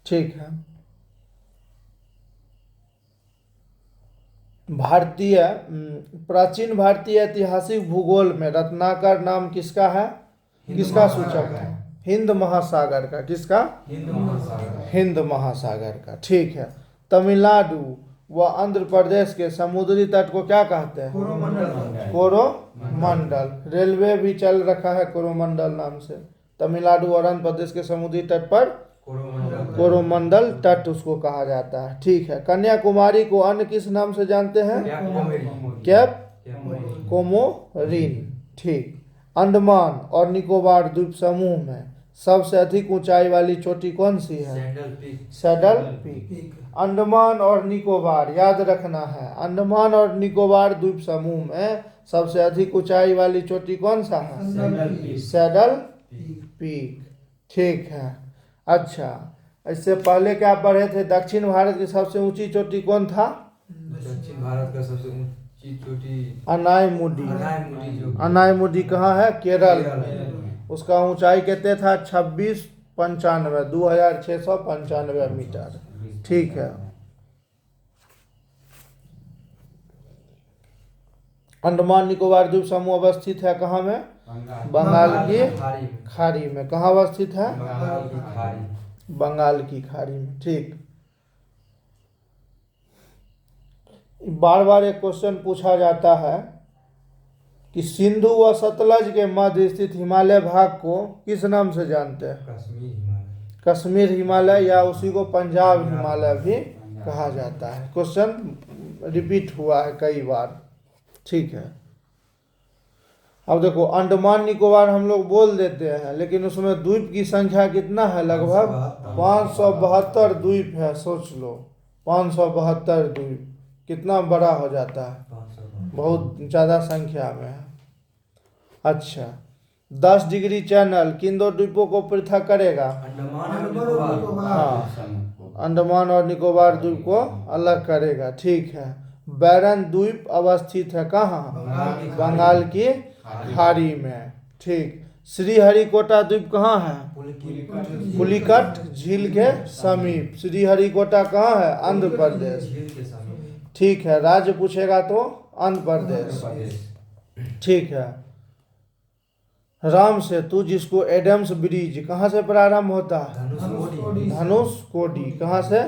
ठीक है। प्राचीन भारतीय ऐतिहासिक भूगोल में रत्नाकर नाम किसका है, किसका सूचक है? हिंद महासागर का। किसका? हिंद महासागर का। ठीक है। तमिलनाडु व आंध्र प्रदेश के समुद्री तट को क्या कहते हैं? कोरोमंडल। रेलवे भी चल रखा है कोरोमंडल नाम से। तमिलनाडु और आंध्र प्रदेश के समुद्री तट पर कोरोमंडल तट उसको कहा जाता है। ठीक है। कन्याकुमारी को अन्य किस नाम से जानते हैं? Cap Comorin. ठीक। अंडमान और निकोबार द्वीप समूह में सबसे अधिक ऊंचाई वाली चोटी कौन सी है? Saddle peak. अंडमान और निकोबार, याद रखना है, अंडमान और निकोबार द्वीप समूह में सबसे अधिक ऊंचाई वाली चोटी कौन सा है? Saddle peak. ठीक है। अच्छा, इससे पहले क्या पढ़े थे? दक्षिण भारत की सबसे ऊंची चोटी कौन था? दक्षिण भारत का सबसे ऊंची चोटी अनायमुडी। अनायमुडी कहाँ है? केरल में। उसका ऊंचाई कितने था? 2695 मीटर। ठीक है। अंडमान निकोबार द्वीप समूह अवस्थित है कहाँ में? बंगाल की खाड़ी में। कहाँ अवस्थित है? बंगाल की खाड़ी में। ठीक। बार बार एक क्वेश्चन पूछा जाता है कि सिंधु व सतलज के मध्य स्थित हिमालय भाग को किस नाम से जानते हैं? कश्मीर हिमालय, या उसी को पंजाब हिमालय भी कहा जाता है। क्वेश्चन रिपीट हुआ है कई बार। ठीक है। अब देखो, अंडमान निकोबार हम लोग बोल देते हैं, लेकिन उसमें द्वीप की संख्या कितना है? लगभग 572 द्वीप है। सोच लो, 572 द्वीप कितना बड़ा हो जाता है, बहुत ज़्यादा संख्या में है। अच्छा, 10 डिग्री चैनल किन दो द्वीपों को पृथक करेगा? हाँ, अंडमान और निकोबार द्वीप को अलग करेगा। ठीक है। बैरन द्वीप अवस्थित है कहाँ? बंगाल की खाड़ी में। ठीक। श्रीहरिकोटा द्वीप कहाँ है? पुलिकट झील के समीप। श्रीहरिकोटा कहाँ है? आंध्र प्रदेश। ठीक है। राज्य पूछेगा तो आंध्र प्रदेश। ठीक है। राम सेतु, जिसको एडम्स ब्रिज, कहाँ से प्रारंभ होता है? धनुषकोडी। कहाँ से?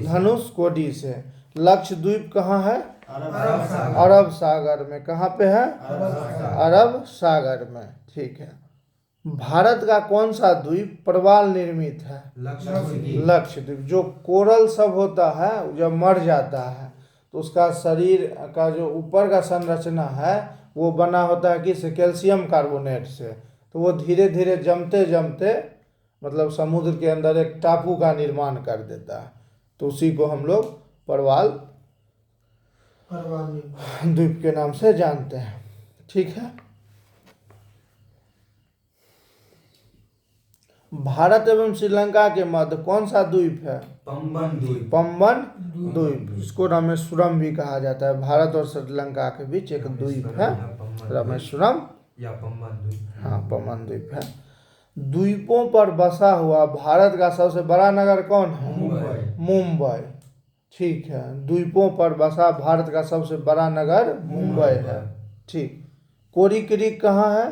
धनुषकोडी से। लक्षद्वीप कहाँ है? अरब सागर में। कहाँ पे है? अरब सागर में। ठीक है। भारत का कौन सा द्वीप प्रवाल निर्मित है? लक्षद्वीप। जो कोरल सब होता है, जब मर जाता है तो उसका शरीर का जो ऊपर का संरचना है वो बना होता है किससे? कैल्शियम कार्बोनेट से। तो वो धीरे धीरे जमते जमते मतलब समुद्र के अंदर एक टापू का निर्माण कर देता है। तो उसी को हम लोग प्रवाल द्वीप के नाम से जानते हैं। ठीक है। भारत एवं श्रीलंका के मध्य कौन सा द्वीप है? पंबन द्वीप। इसको रामेश्वरम भी कहा जाता है। भारत और श्रीलंका के बीच एक द्वीप है, रामेश्वरम या पंबन द्वीप। हाँ, पंबन द्वीप है। द्वीपों पर बसा हुआ भारत का सबसे बड़ा नगर कौन है? मुंबई। ठीक है। द्वीपों पर बसा भारत का सबसे बड़ा नगर मुंबई है। ठीक। कोरी क्रीक कहाँ है?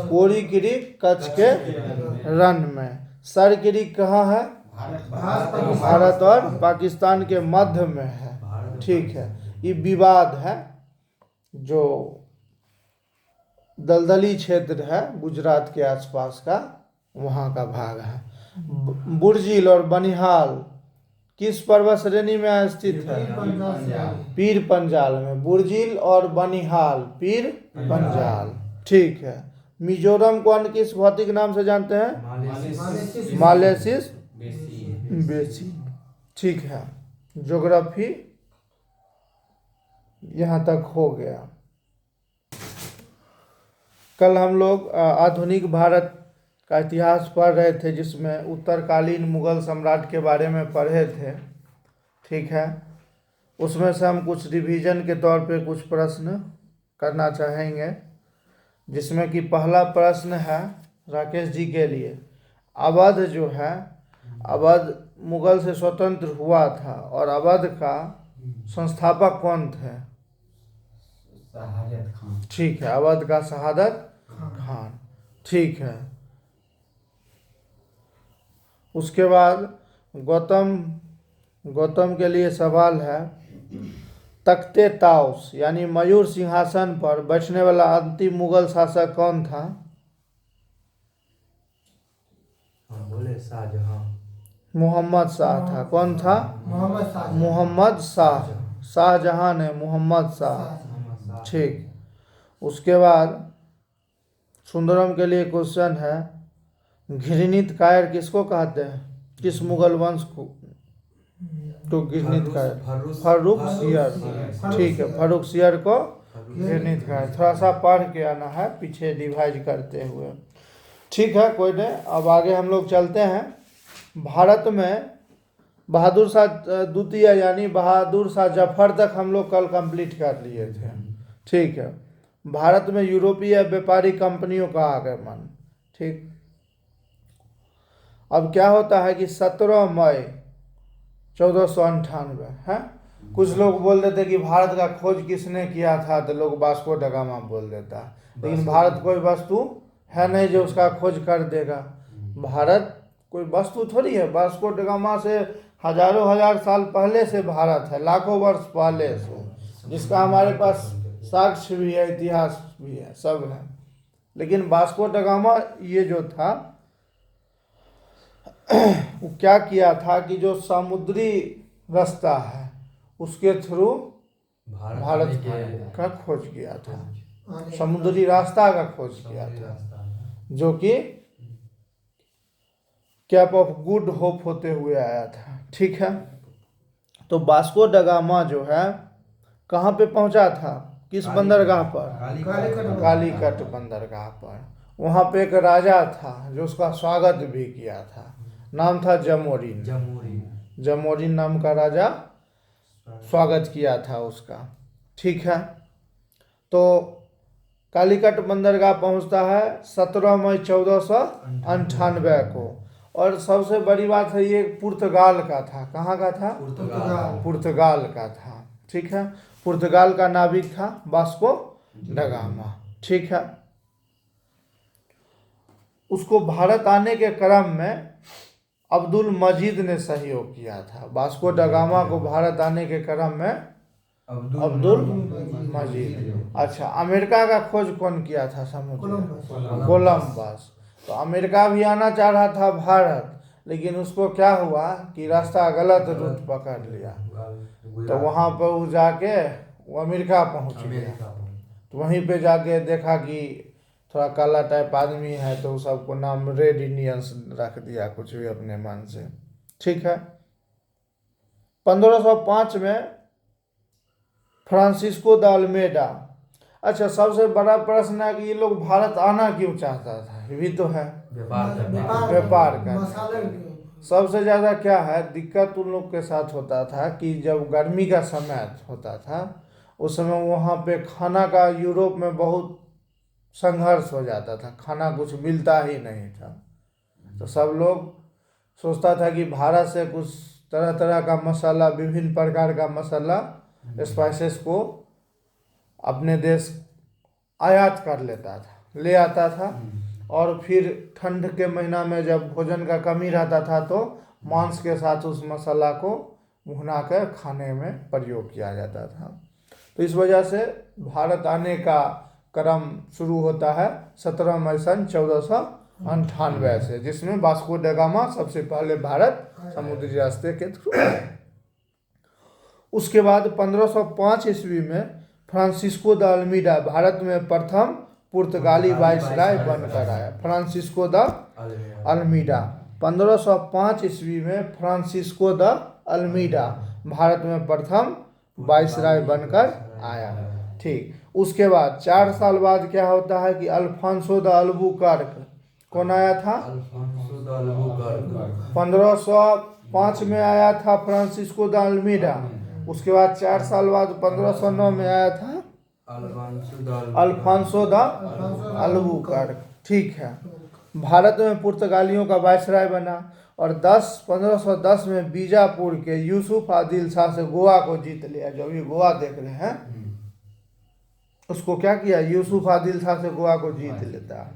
कोरी क्रीक कच्छ के रण में। सर क्रीक कहाँ है? भारत और पाकिस्तान के मध्य में है। ठीक है। ये विवाद है, जो दलदली क्षेत्र है गुजरात के आसपास का, वहाँ का भाग है। बुर्जिल और बनिहाल किस पर्वत श्रेणी में स्थित है? पीर पंजाल में। बुर्जिल और बनिहाल पीर पंजाल। ठीक है। मिजोरम को अन्य किस भौतिक नाम से जानते हैं? मालेसिस बेसिन। ठीक है। ज्योग्राफी यहाँ तक हो गया। कल हम लोग आधुनिक भारत का इतिहास पढ़ रहे थे, जिसमें उत्तरकालीन मुगल सम्राट के बारे में पढ़े थे। ठीक है। उसमें से हम कुछ रिवीजन के तौर पे कुछ प्रश्न करना चाहेंगे, जिसमें कि पहला प्रश्न है राकेश जी के लिए। अवध जो है अवध मुगल से स्वतंत्र हुआ था और अवध का संस्थापक कौन थे? शहादत खान। ठीक है, अवध का शहादत खान। ठीक है। उसके बाद गौतम के लिए सवाल है, तख्ते ताउस यानी मयूर सिंहासन पर बैठने वाला अंतिम मुगल शासक कौन था? हाँ बोले शाहजहां। मोहम्मद शाह था। कौन था? मोहम्मद शाह। मोहम्मद शाह। शाहजहां ने मोहम्मद शाह। मोहम्मद शाह। ठीक। उसके बाद सुंदरम के लिए क्वेश्चन है, घृणित कायर किसको कहते हैं? किस मुगल वंश को तो घृणित कायर? फर्रुखसियर। ठीक है, फर्रुखसियर को घृणित कायर। थोड़ा सा पढ़ के आना है पीछे डिवाइड करते हुए। ठीक है, कोई नहीं। अब आगे हम लोग चलते हैं। भारत में बहादुर शाह द्वितीय यानी बहादुर शाह जफर तक हम लोग कल कंप्लीट कर लिए थे। ठीक है। भारत में यूरोपीय व्यापारी कंपनियों का आगमन। ठीक। अब क्या होता है कि 17 मई 1498 है। कुछ लोग बोल देते कि भारत का खोज किसने किया था, तो लोग वास्को ड गामा बोल देता है, लेकिन भारत कोई वस्तु है नहीं जो उसका खोज कर देगा। भारत कोई वस्तु थोड़ी है। वास्को ड गामा से हजारों हजार साल पहले से भारत है, लाखों वर्ष पहले से, जिसका हमारे पास साक्ष्य भी है, इतिहास भी है, सब है। लेकिन वास्को ड गामा ये जो था वो क्या किया था कि जो समुद्री रास्ता है उसके थ्रू भारत का खोज किया था। समुद्री रास्ता का खोज किया था, जो कि कैप ऑफ गुड होप होते हुए आया था। ठीक है। तो वास्को ड गामा जो है कहाँ पे पहुंचा था? किस बंदरगाह पर? कालीकट बंदरगाह पर। वहाँ पे एक राजा था जो उसका स्वागत भी किया था, नाम था जमोरिन। जमोरिन नाम का राजा स्वागत किया था उसका। ठीक है। तो कालीकट बंदरगाह पहुंचता है 17 मई 1498 को। और सबसे बड़ी बात है, ये पुर्तगाल का था। कहाँ का था? पुर्तगाल का था। ठीक है। पुर्तगाल का नाविक था वास्को ड गामा। ठीक है। उसको भारत आने के क्रम में अब्दुल मजीद ने सहयोग किया था। वास्को ड गामा को भारत आने के क्रम में अब्दुल मजीद। अच्छा, अमेरिका का खोज कौन किया था? समुद्र कोलंबस। तो अमेरिका भी आना चाह रहा था भारत, लेकिन उसको क्या हुआ कि रास्ता गलत रूट पकड़ लिया, तो वहाँ पर वो जाके वो अमेरिका पहुँच गया। तो वहीं पे जाके देखा कि थोड़ा काला टाइप आदमी है, तो सबको नाम रेड इंडियंस रख दिया, कुछ भी अपने मन से। ठीक है। 1505 में फ्रांसिस्को द अल्मेडा। अच्छा, सबसे बड़ा प्रश्न है कि ये लोग भारत आना क्यों चाहता था? ये भी तो है, व्यापार करने। सबसे ज़्यादा क्या है दिक्कत उन लोग के साथ होता था कि जब गर्मी का समय होता था उस समय वहाँ पे खाना का यूरोप में बहुत संघर्ष हो जाता था, खाना कुछ मिलता ही नहीं था। तो सब लोग सोचता था कि भारत से कुछ तरह तरह का मसाला, विभिन्न प्रकार का मसाला, स्पाइसेस को अपने देश आयात कर लेता था, ले आता था। और फिर ठंड के महीना में जब भोजन का कमी रहता था तो मांस के साथ उस मसाला को भुना कर खाने में प्रयोग किया जाता था। तो इस वजह से भारत आने का क्रम शुरू होता है 17 मई सन 1498 से, जिसमें वास्को ड गामा सबसे पहले भारत समुद्री रास्ते के थ्रू। उसके बाद 1505 ईस्वी में फ्रांसिस्को द अल्मीडा भारत में प्रथम पुर्तगाली वाइसराय बनकर आया। फ्रांसिस्को द अल्मीडा 1505 ईस्वी में फ्रांसिस्को द अल्मीडा भारत में प्रथम वाइसराय बनकर आया। ठीक। उसके बाद 4 साल बाद क्या होता है कि अल्फांसो द अल्बुकर्क कौन आया था? 1505 में आया था फ्रांसिस्को द अल्मीडा। उसके बाद 4 साल बाद 1509 में आया था अल्फांसो द अल्बुकर्क। ठीक है। भारत में पुर्तगालियों का वायसराय बना और 1510 में बीजापुर के यूसुफ आदिल शाह से गोवा को जीत लिया। जो अभी गोवा देख रहे हैं उसको क्या किया, यूसुफ आदिल शाह से गोवा को जीत लेता है।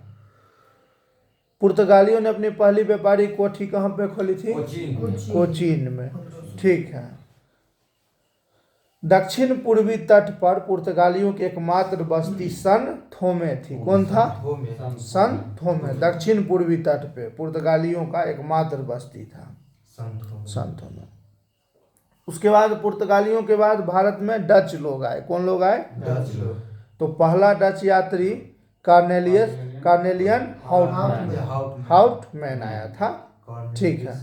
पुर्तगालियों ने अपनी पहली व्यापारिक कोठी कहाँ पे खोली थी? कोचीन में। ठीक है। दक्षिण पूर्वी तट पर पुर्तगालियों की एकमात्र बस्ती सन थोमे थी। कौन था? सन थोमे। दक्षिण पूर्वी तट पे पुर्तगालियों का एकमात्र बस्ती था सन थोमे। उसके बाद पुर्तगालियों के बाद भारत में डच लोग आए। कौन लोग आए? डच लोग। तो पहला डच यात्री कार्नेलियन हाउटमैन आया था। ठीक है।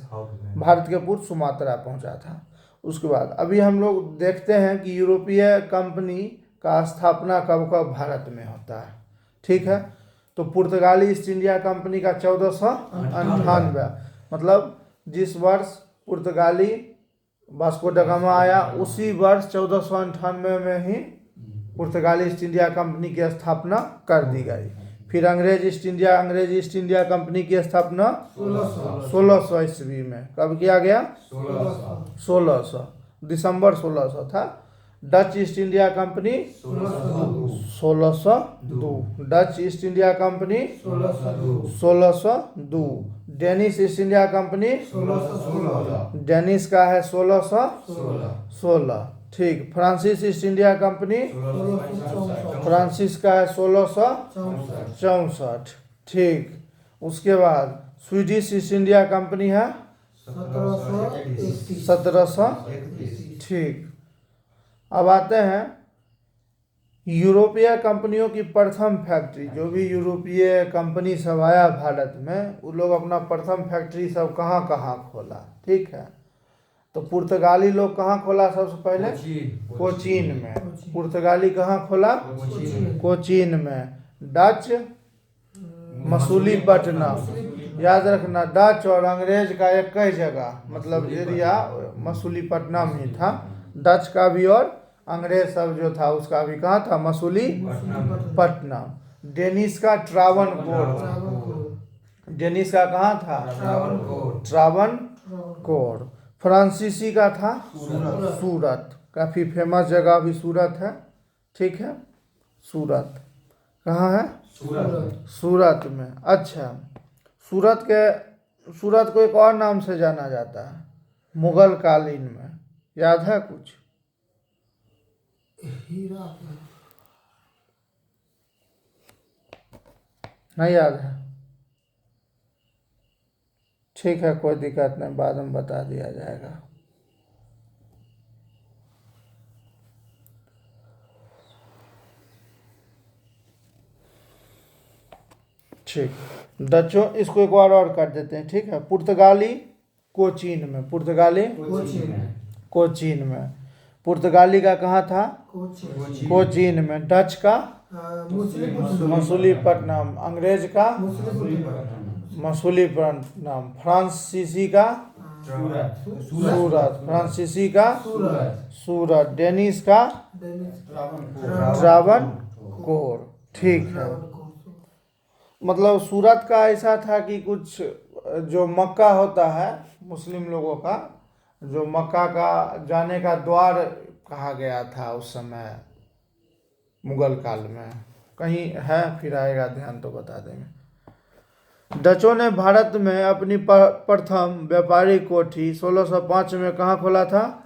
भारत के पूर्व सुमात्रा पहुंचा था। उसके बाद अभी हम लोग देखते हैं कि यूरोपीय कंपनी का स्थापना कब कब भारत में होता है। ठीक है। तो पुर्तगाली ईस्ट इंडिया कंपनी का 1498, मतलब जिस वर्ष पुर्तगाली वास्को ड गामा आया उसी वर्ष 1498 में ही पुर्तगाली ईस्ट इंडिया कंपनी की स्थापना कर दी गई। फिर अंग्रेज ईस्ट इंडिया कंपनी की स्थापना 1600 ईस्वी में कब किया गया? 1600 दिसंबर 1600 था। Dutch east India company 1602। Dutch east India company 1602। Danish east India company 1616। Danish का है 1616। ठीक। Francis east India company Francis का है 1664। ठीक। उसके बाद स्वीडिश ईस्ट इंडिया कंपनी है 1731। ठीक। अब आते हैं यूरोपीय कंपनियों की प्रथम फैक्ट्री। जो भी यूरोपीय कंपनी सब आया भारत में वो लोग अपना प्रथम फैक्ट्री सब कहाँ कहाँ खोला। ठीक है। तो पुर्तगाली लोग कहाँ खोला? सबसे पहले कोचीन में। पुर्तगाली कहाँ खोला? कोचीन में। डच मसूलीपट्टनम। याद रखना डच और अंग्रेज का एक ही जगह मतलब एरिया मसूलीपट्टनम ही था। डच का भी और अंग्रेज सब जो था उसका भी कहाँ था? मसूलीपट्टनम। डेनिश का ट्रावनकोर। डेनिश का कहाँ था? ट्रावनकोर। फ्रांसीसी का था सूरत। काफ़ी फेमस जगह भी सूरत है। ठीक है। सूरत कहाँ है? सूरत में। अच्छा, सूरत को एक और नाम से जाना जाता है मुगल कालीन में। याद है कुछ? नहीं याद है? ठीक है, कोई दिक्कत नहीं, बाद में बता दिया जाएगा। ठीक। डचों इसको एक बार और कर देते हैं। ठीक है। पुर्तगाली कोचीन में। पुर्तगाली कोचीन में। पुर्तगाली का कहाँ था? कोचीन में। डच का मसूलीपट्टनम। अंग्रेज का मसूलीपट्टनम। फ्रांसीसी का सूरत। फ्रांसीसी का सूरत। डेनिश का ट्रावनकोर। ठीक है। मतलब सूरत का ऐसा था कि कुछ जो मक्का होता है मुस्लिम लोगों का, जो मक्का का जाने का द्वार कहा गया था उस समय मुगल काल में। कहीं है फिर आएगा ध्यान तो बता देंगे। डचों ने भारत में अपनी प्रथम व्यापारिक कोठी 1605 में कहाँ खोला था?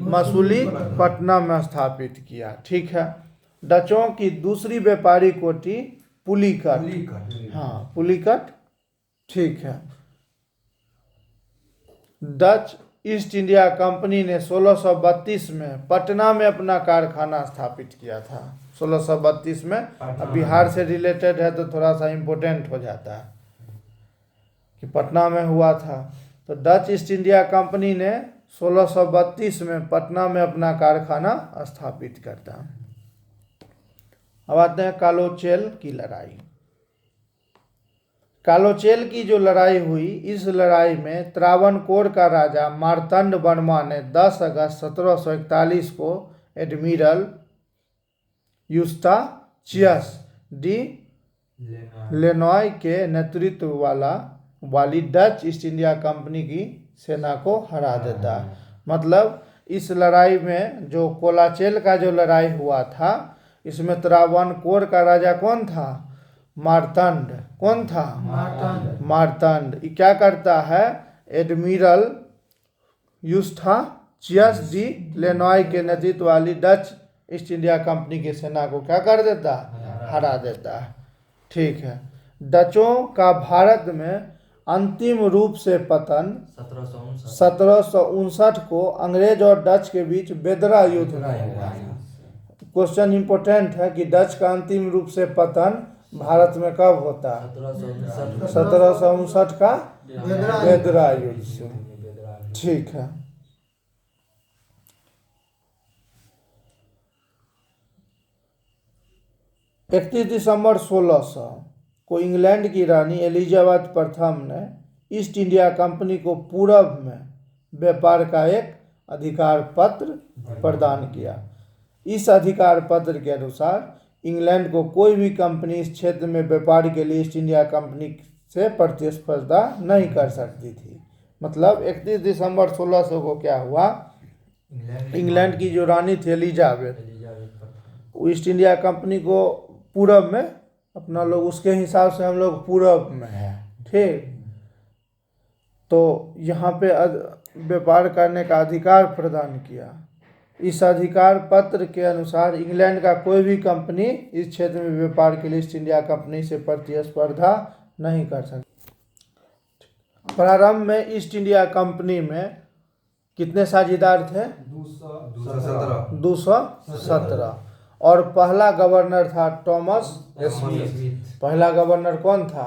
मसूलीपट्टनम में स्थापित किया। ठीक है। डचों की दूसरी व्यापारिक कोठी पुलिकट। हाँ, पुलिकट। ठीक है। डच ईस्ट इंडिया कंपनी ने 1632 में पटना में अपना कारखाना स्थापित किया था। 1632 में। अब बिहार से रिलेटेड है तो थोड़ा सा इम्पोर्टेंट हो जाता है कि पटना में हुआ था। तो डच ईस्ट इंडिया कंपनी ने 1632 में पटना में अपना कारखाना स्थापित करता। अब आते हैं कालोचेल की लड़ाई। कालोचेल की जो लड़ाई हुई, इस लड़ाई में त्रावणकोर का राजा मार्तंड वर्मा ने 10 अगस्त 1741 को एडमिरल यूस्टाचियस डी लेनॉय के नेतृत्व वाली डच ईस्ट इंडिया कंपनी की सेना को हरा देता है। मतलब इस लड़ाई में जो कोलाचेल का जो लड़ाई हुआ था, इसमें त्रावणकोर का राजा कौन था? मार्तंड। कौन था? मार्तंड। ये क्या करता है? एडमिरल यूस्टाचियस डी लेनॉय के नेतृत्व वाली डच ईस्ट इंडिया कंपनी की सेना को क्या कर देता? हरा देता है। ठीक है। डचों का भारत में अंतिम रूप से पतन 1759 को अंग्रेज और डच के बीच बेदरा युद्ध में हुआ। क्वेश्चन इंपोर्टेंट है कि डच का अंतिम रूप से पतन भारत में कब होता है? 1759 का बेदरा युद्ध से। ठीक है। दिसंबर 1600 को इंग्लैंड की रानी एलिजाबेथ प्रथम ने ईस्ट इंडिया कंपनी को पूरब में व्यापार का एक अधिकार पत्र प्रदान किया। इस अधिकार पत्र के अनुसार इंग्लैंड को कोई भी कंपनी इस क्षेत्र में व्यापार के लिए ईस्ट इंडिया कंपनी से प्रतिस्पर्धा नहीं कर सकती थी। मतलब 31 दिसंबर 1600 को क्या हुआ? इंग्लैंड की जो रानी थी एलिजाबेथ, वो ईस्ट इंडिया कंपनी को पूरब में अपना लोग, उसके हिसाब से हम लोग पूरब में है। ठीक। तो यहाँ पे व्यापार करने का अधिकार प्रदान किया। इस अधिकार पत्र के अनुसार इंग्लैंड का कोई भी कंपनी इस क्षेत्र में व्यापार के लिए ईस्ट इंडिया कंपनी से प्रतिस्पर्धा नहीं कर सकती। प्रारंभ में ईस्ट इंडिया कंपनी में कितने साझेदार थे? 217। और पहला गवर्नर था टॉमस स्मिथ। पहला गवर्नर कौन था?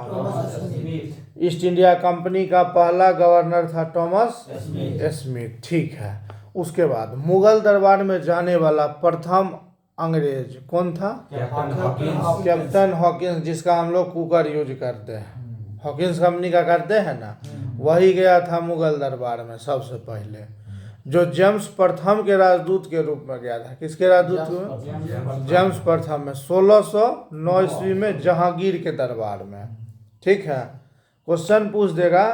ईस्ट इंडिया कंपनी का पहला गवर्नर था टॉमस स्मिथ। ठीक है। उसके बाद मुगल दरबार में जाने वाला प्रथम अंग्रेज कौन था? कैप्टन हॉकिंस, जिसका हम लोग कुकर यूज करते हैं, हॉकिंस कंपनी का करते हैं ना, वही गया था मुगल दरबार में सबसे पहले, जो जेम्स प्रथम के राजदूत के रूप में गया था। किसके राजदूत में? जेम्स प्रथम में 1609 ईस्वी में जहांगीर के दरबार में। ठीक है। क्वेश्चन पूछ देगा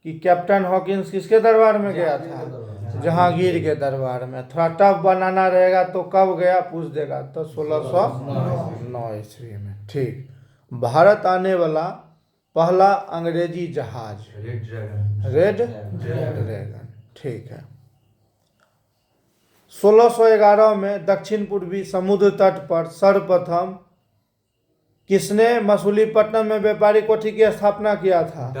कि कैप्टन हॉकिंस किसके दरबार में गया था? जहांगीर के दरबार में। थोड़ा टफ बनाना रहेगा तो कब गया पूछ देगा, तो 1609 ईस्वी में। ठीक। भारत आने वाला पहला अंग्रेजी जहाज रेड ड्रैगन। ठीक है। 1611 में दक्षिण पूर्वी समुद्र तट पर सर्वप्रथम किसने मसूलीपट्टनम में व्यापारी कोठी की स्थापना किया था?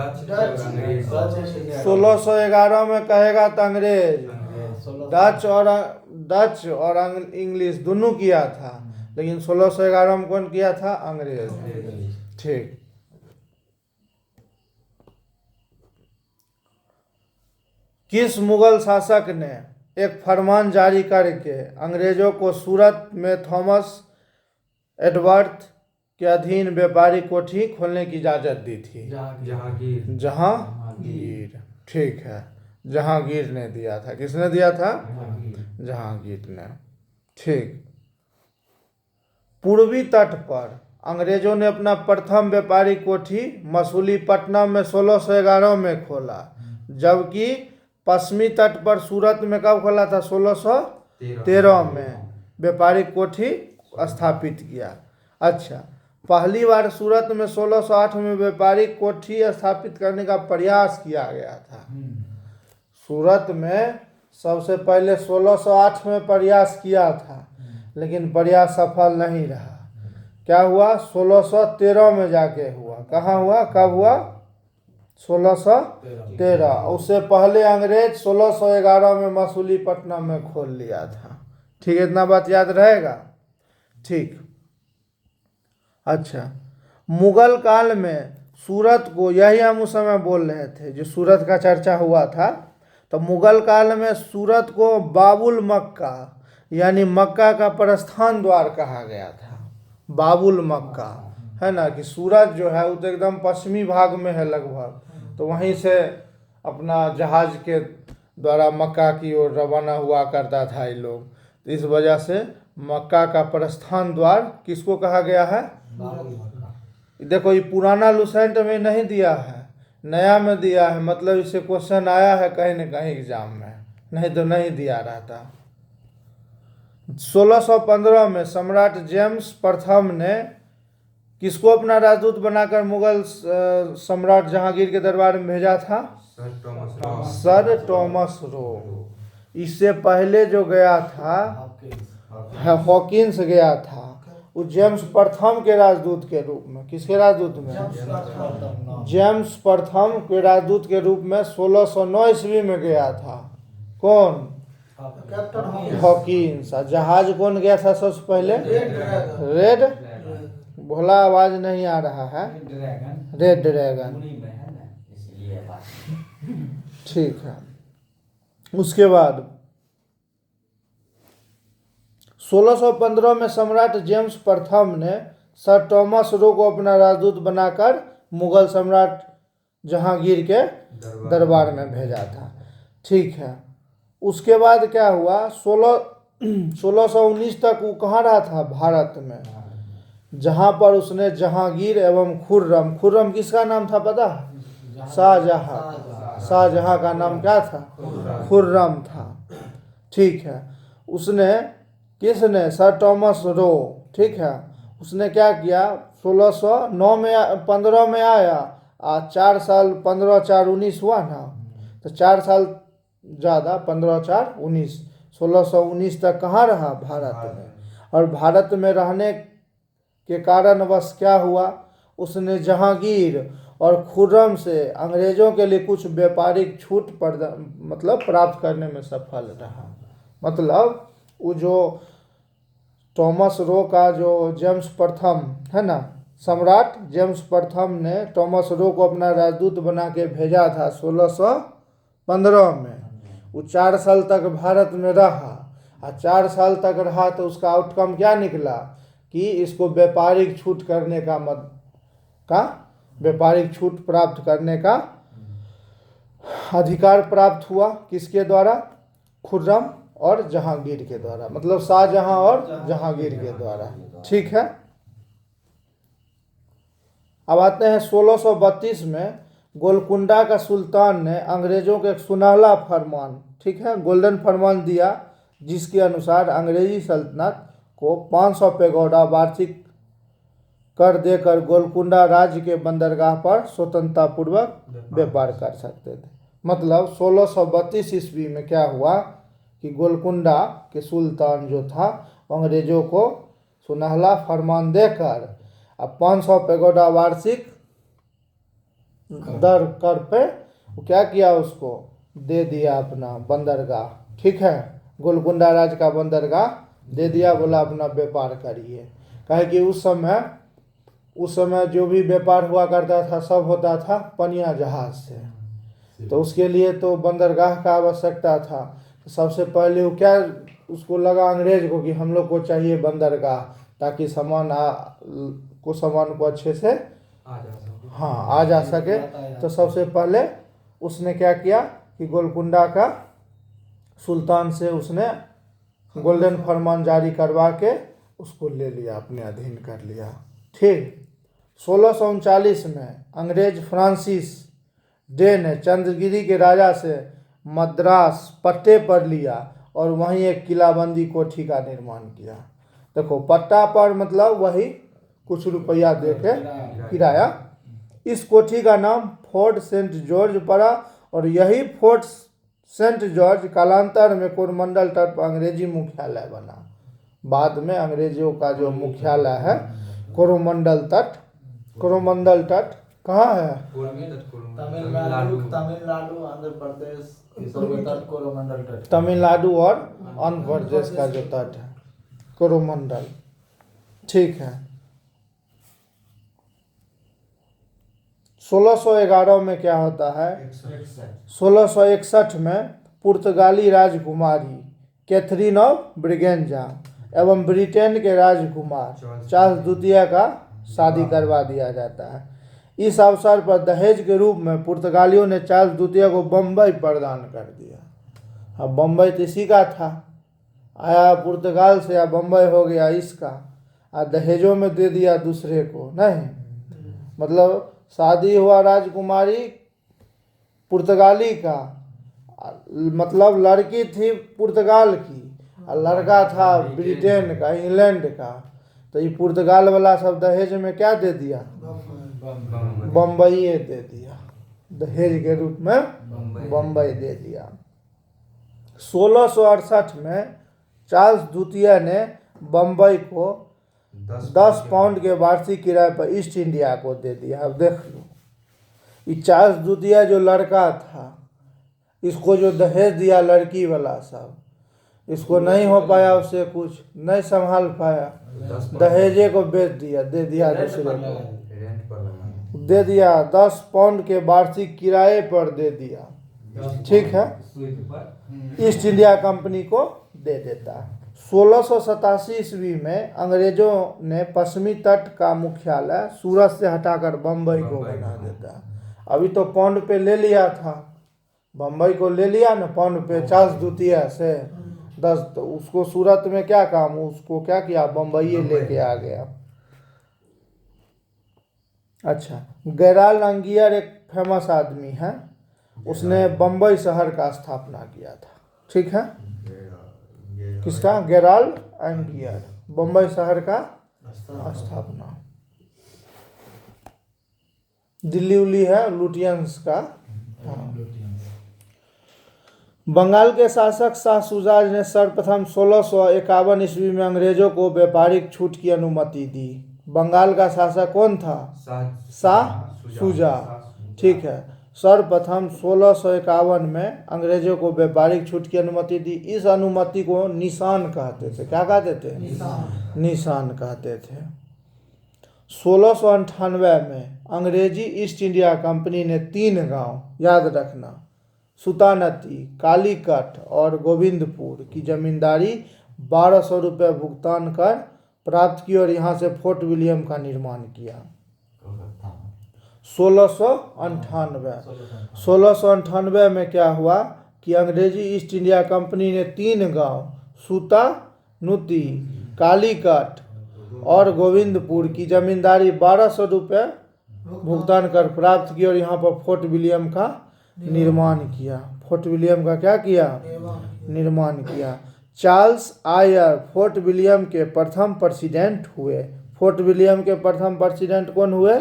1611 में कहेगा तो अंग्रेज, डच और इंग्लिश दोनों किया था, लेकिन 1611 में कौन किया था? अंग्रेज। ठीक। किस मुगल शासक ने एक फरमान जारी करके अंग्रेजों को सूरत में थॉमस एडवर्थ के अधीन व्यापारी कोठी खोलने की इजाजत दी थी? जहांगीर। ठीक है। जहांगीर ने दिया था। किसने दिया था? जहांगीर ने। ठीक। पूर्वी तट पर अंग्रेजों ने अपना प्रथम व्यापारी कोठी मसूलीपट्टनम में 1611 में खोला, जबकि पश्चिमी तट पर सूरत में कब खोला था? 1613 में व्यापारिक कोठी स्थापित किया। अच्छा, पहली बार सूरत में 1608 में व्यापारिक कोठी स्थापित करने का प्रयास किया गया था। सूरत में सबसे पहले 1608 में प्रयास किया था, लेकिन प्रयास सफल नहीं रहा। क्या हुआ? 1613 में जाके हुआ। कहाँ हुआ? कब हुआ? 1613। उससे पहले अंग्रेज 1611 में मसूलीपट्टनम में खोल लिया था। ठीक है। इतना बात याद रहेगा। ठीक। अच्छा, मुगल काल में सूरत को, यही हम उस समय बोल रहे थे जो सूरत का चर्चा हुआ था, तो मुगल काल में सूरत को बाबुल मक्का यानी मक्का का प्रस्थान द्वार कहा गया था। बाबुल मक्का है ना, कि सूरत जो है वो तो एकदम पश्चिमी भाग में है लगभग, तो वहीं से अपना जहाज के द्वारा मक्का की ओर रवाना हुआ करता था ये लोग। तो इस वजह से मक्का का प्रस्थान द्वार किसको कहा गया है? देखो ये पुराना लुसेंट में नहीं दिया है, नया में दिया है, मतलब इससे क्वेश्चन आया है कहीं न कहीं एग्जाम में, नहीं तो नहीं दिया रहता। 1615 में सम्राट जेम्स प्रथम ने किसको अपना राजदूत बनाकर मुगल सम्राट जहांगीर के दरबार में भेजा था? Sir Thomas Roe. इससे पहले जो गया था हॉकिंस गया था, वो जेम्स प्रथम के राजदूत के रूप में। किसके राजदूत में? जेम्स प्रथम के राजदूत के रूप में 1609 ईस्वी में गया था। कौन? हॉकिंस। और जहाज कौन गया था सबसे पहले? रेड, भोला आवाज नहीं आ रहा है, रेड ड्रैगन। ठीक है। उसके बाद 1615 में सम्राट जेम्स प्रथम ने सर टॉमस रो को अपना राजदूत बनाकर मुगल सम्राट जहांगीर के दरबार में भेजा था। ठीक है। उसके बाद क्या हुआ? 1619 तक वो कहाँ रहा था? भारत में, जहाँ पर उसने जहांगीर एवं खुर्रम किसका नाम था पता? शाहजहां। शाहजहां का नाम क्या था? खुर्रम था। ठीक है। उसने, किसने? Sir Thomas Roe. ठीक है। उसने क्या किया? 1609 में 15 में आया, 4 साल, 15 4 19 हुआ ना, तो 4 साल ज़्यादा, 15 4 19, 1619 तक कहाँ रहा? भारत में। और भारत में रहने के कारणवश क्या हुआ? उसने जहांगीर और खुर्रम से अंग्रेजों के लिए कुछ व्यापारिक छूट मतलब प्राप्त करने में सफल रहा। मतलब वो जो टॉमस रो का जो जेम्स प्रथम है ना, सम्राट जेम्स प्रथम ने टॉमस रो को अपना राजदूत बना के भेजा था 1615 में। वो 4 साल तक भारत में रहा, और 4 साल तक रहा तो उसका आउटकम क्या निकला कि इसको व्यापारिक छूट करने व्यापारिक छूट प्राप्त करने का अधिकार प्राप्त हुआ। किसके द्वारा? खुर्रम और जहांगीर के द्वारा, मतलब शाहजहां और जहांगीर के द्वारा। ठीक है। अब आते हैं 1632 में गोलकुंडा का सुल्तान ने अंग्रेजों को एक सुनहला फरमान, ठीक है, गोल्डन फरमान दिया, जिसके अनुसार अंग्रेजी सल्तनत को 500 पैगोडा वार्षिक कर देकर गोलकुंडा राज्य के बंदरगाह पर स्वतंत्रता पूर्वक व्यापार कर सकते थे। मतलब 1632 ईस्वी में क्या हुआ कि गोलकुंडा के सुल्तान जो था अंग्रेजों को सुनहला फरमान देकर अब 500 पैगोडा वार्षिक दर कर पे क्या किया? उसको दे दिया अपना बंदरगाह। ठीक है। गोलकुंडा राज्य का बंदरगाह दे दिया, बोला अपना व्यापार करिए। कहे कि उस समय जो भी व्यापार हुआ करता था सब होता था पनिया जहाज से, तो उसके लिए तो बंदरगाह का आवश्यकता था। तो सबसे पहले वो क्या उसको लगा अंग्रेज को कि हम लोग को चाहिए बंदरगाह, ताकि सामान को अच्छे से आ जा सके। तो सबसे पहले उसने क्या किया कि गोलकुंडा का सुल्तान से उसने गोल्डन फरमान जारी करवा के उसको ले लिया, अपने अधीन कर लिया। ठीक। 1639 में अंग्रेज फ्रांसिस डे ने चंद्रगिरी के राजा से मद्रास पट्टे पर लिया और वहीं एक किलाबंदी कोठी का निर्माण किया। देखो, पट्टा पर मतलब वही कुछ रुपया दे के किराया। इस कोठी का नाम फोर्ट सेंट जॉर्ज पड़ा, और यही फोर्ट सेंट जॉर्ज कालांतर में कोरोमंडल तट पर अंग्रेजी मुख्यालय बना। बाद में अंग्रेजों का जो मुख्यालय है कोरोमंडल तट कहाँ है? तमिलनाडु, आंध्र प्रदेश, कोरोमंडल तट। तमिलनाडु और आंध्र प्रदेश का जो तट है कोरोमंडल। ठीक है। 1611 में क्या होता है? 1661 में पुर्तगाली राजकुमारी कैथरीन ऑफ ब्रिगेंजा एवं ब्रिटेन के राजकुमार चार्ल्स द्वितीय का शादी करवा दिया जाता है। इस अवसर पर दहेज के रूप में पुर्तगालियों ने चार्ल्स द्वितीय को बम्बई प्रदान कर दिया। अब बम्बई तो इसी का था, आया पुर्तगाल से, या बम्बई हो गया इसका, और दहेजों में दे दिया दूसरे को, नहीं। मतलब शादी हुआ राजकुमारी पुर्तगाली का, मतलब लड़की थी पुर्तगाल की और लड़का था ब्रिटेन का, इंग्लैंड का। तो ये पुर्तगाल वाला सब दहेज में क्या दे दिया? बम्बई दे दिया, दहेज के रूप में बम्बई दे दिया। 1668 में चार्ल्स द्वितीय ने बम्बई को 10 पाउंड के वार्षिक किराए पर ईस्ट इंडिया को दे दिया। अब देख लो, ये चार्ल्स द्वितीय जो लड़का था, इसको जो दहेज दिया लड़की वाला सब, इसको नहीं हो पाया, उससे कुछ नहीं संभाल पाया, दहेजे को बेच दिया, दे दिया दूसरे को, दे दिया 10 पाउंड के वार्षिक किराए पर दे दिया। ठीक है, ईस्ट इंडिया कंपनी को दे देता है। 1687 ईस्वी में अंग्रेजों ने पश्चिमी तट का मुख्यालय सूरत से हटाकर बम्बई को बना देता है। अभी तो पाउंड पे ले लिया था, बम्बई को ले लिया ना पाउंड पे चार्ल्स द्वितीय से 10, तो उसको सूरत में क्या काम, उसको क्या किया, बम्बई लेके आ गया। अच्छा, गैराल रंगियर एक फेमस आदमी है, उसने बम्बई शहर का स्थापना किया था। ठीक है, किसका? गैराल्ड रंगियर, बम्बई शहर का स्थापना। दिल्ली उल्ली है लुटियंस का। हाँ। बंगाल के शासक शाह शुजा ने सर्वप्रथम 1651 ईस्वी में अंग्रेजों को व्यापारिक छूट की अनुमति दी। बंगाल का शासक कौन था? शाह शुजा। ठीक है, सर्वप्रथम 1651 में अंग्रेजों को व्यापारिक छूट की अनुमति दी। इस अनुमति को निशान कहते थे। क्या कहते थे? निशान कहते थे। 1698 में अंग्रेजी ईस्ट इंडिया कंपनी ने 3 गांव, याद रखना, सुतानती, कालीकट और गोविंदपुर की जमींदारी 1200 रुपये भुगतान कर प्राप्त की और यहाँ से फोर्ट विलियम का निर्माण किया। 1698 में क्या हुआ कि अंग्रेजी ईस्ट इंडिया कंपनी ने 3 गांव, सुतानुती, कालीकट और गोविंदपुर की जमींदारी 1200 रुपये भुगतान कर प्राप्त की और यहाँ पर फोर्ट विलियम का निर्माण किया। फोर्ट विलियम का क्या किया? निर्माण किया। चार्ल्स आयर फोर्ट विलियम के प्रथम प्रेसिडेंट हुए। फोर्ट विलियम के प्रथम प्रेसिडेंट कौन हुए?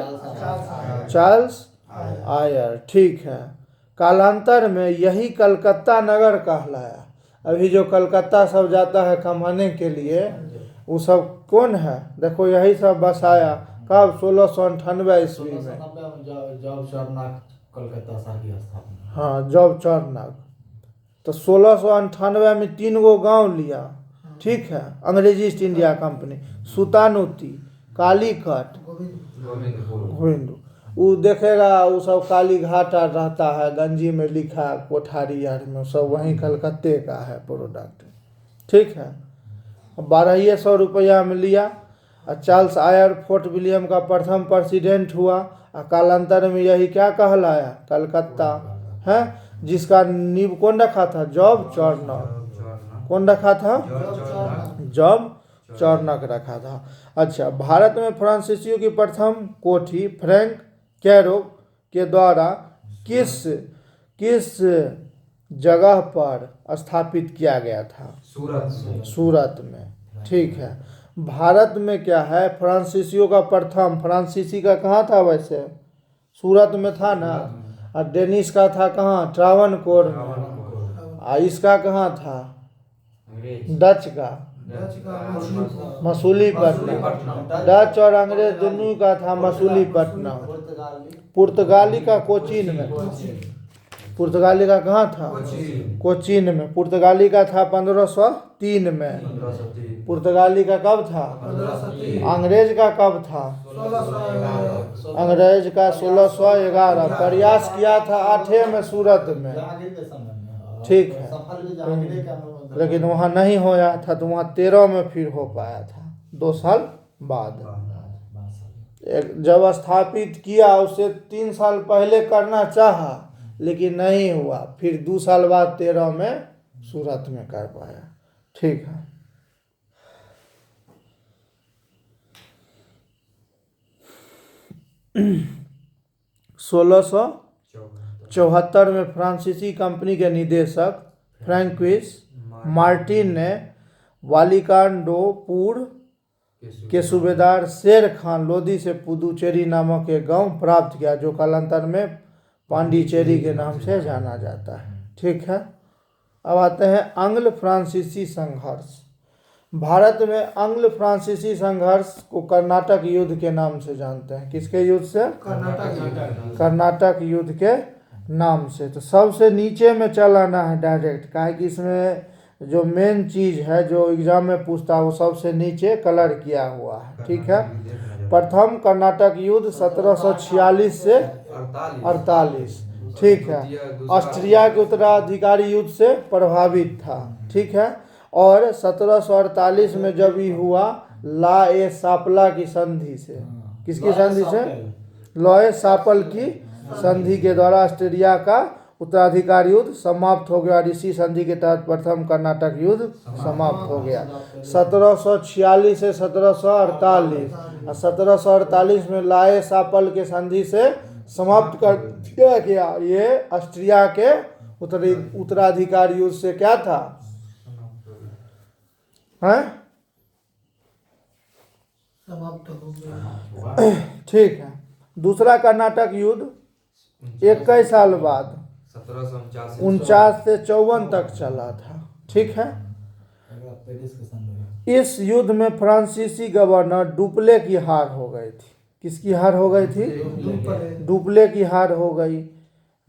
Charles Eyre. ठीक है, कालांतर में यही कलकत्ता नगर कहलाया। अभी जो कलकत्ता सब जाता है कमाने के लिए, वो सब कौन है? देखो यही सब बसाया। कब? 1698 ईस्वी में। हाँ, जॉब चौरनाग। तो 1698 में 3 गो गांव लिया। ठीक है, अंग्रेजी east India company, Sutanuti, Calicut, Govindpur. वो देखेगा, वो सब काली घाट आर रहता है, गंजी में लिखा है, कोठारी आर में, सब वहीं कलकत्ते का है प्रोडक्ट। ठीक है, 1200 रुपया में लिया। और चार्ल्स आयर फोर्ट विलियम का प्रथम प्रेसिडेंट हुआ। और कालांतर में यही क्या कहलाया? कलकत्ता है, जिसका नींव कौन रखा था? जॉब चौरनॉक। कौन रखा था? जॉब चौरनॉक रखा था। अच्छा, भारत में फ्रांसीसियों की प्रथम कोठी फ्रैंक कैरो के द्वारा किस जगह पर स्थापित किया गया था? सूरत में। ठीक है, भारत में क्या है, फ्रांसीसियों का प्रथम, फ्रांसीसी का कहाँ था वैसे? सूरत में था ना। और डेनिस का था कहाँ? ट्रावनकोर में। और इसका कहाँ था? डच का मसूलीपट्टनम। डच और अंग्रेज दोनों का था मसूलीपट्टनम। पुर्तगाली का कोचीन में था। पुर्तगाली का कहाँ था? कोचीन में। पुर्तगाली का था 1503 में। पुर्तगाली का कब था? अंग्रेज का कब था? अंग्रेज का 1611। प्रयास किया था 8 में सूरत में। ठीक है, लेकिन वहाँ नहीं होया था, तो वहाँ 13 में फिर हो पाया था, 2 साल बाद। जब स्थापित किया, उससे 3 साल पहले करना चाहा, लेकिन नहीं हुआ, फिर 2 साल बाद 13 में सूरत में कर पाया। ठीक है, 1674 में फ्रांसीसी कंपनी के निदेशक फ्रैंकोइस मार्टिन ने वालिकानडोपुर के सूबेदार शेर खान लोदी से पुदुचेरी नामक एक गांव प्राप्त किया, जो कालांतर में पांडिचेरी के नाम से जाना जाता है। ठीक है। अब आते हैं आंग्ल फ्रांसीसी संघर्ष। भारत में आंग्ल फ्रांसीसी संघर्ष को कर्नाटक युद्ध के नाम से जानते हैं। किसके युद्ध से? कर्नाटक युद्ध के नाम से। तो सबसे नीचे में चल आना है डायरेक्ट, काहे कि इसमें जो मेन चीज है जो एग्जाम में पूछता है वो सबसे नीचे कलर किया हुआ है। ठीक है। प्रथम कर्नाटक युद्ध 1746 से 48। ठीक है। ऑस्ट्रिया के उत्तराधिकारी युद्ध से प्रभावित था। ठीक है। और 1748 में जब ये हुआ ला ए सापला की संधि से, किसकी संधि से? लॉय सापल की संधि के द्वारा ऑस्ट्रिया का उत्तराधिकारी युद्ध समाप्त हो गया और इसी संधि के तहत प्रथम कर्नाटक युद्ध समाप्त हो गया 1746 से 1748। और 1748 में लाए सापल के संधि से समाप्त कर दिया गया। ये ऑस्ट्रिया के उत्तराधिकारी युद्ध से क्या था? हैं? समाप्त हो गया। ठीक है। दूसरा कर्नाटक युद्ध 21 साल बाद 49 से 54 तक चला था। ठीक है। इस युद्ध में फ्रांसीसी गवर्नर डुप्ले की हार हो गई थी। किसकी हार हो गई थी? डुप्ले की हार हो गई।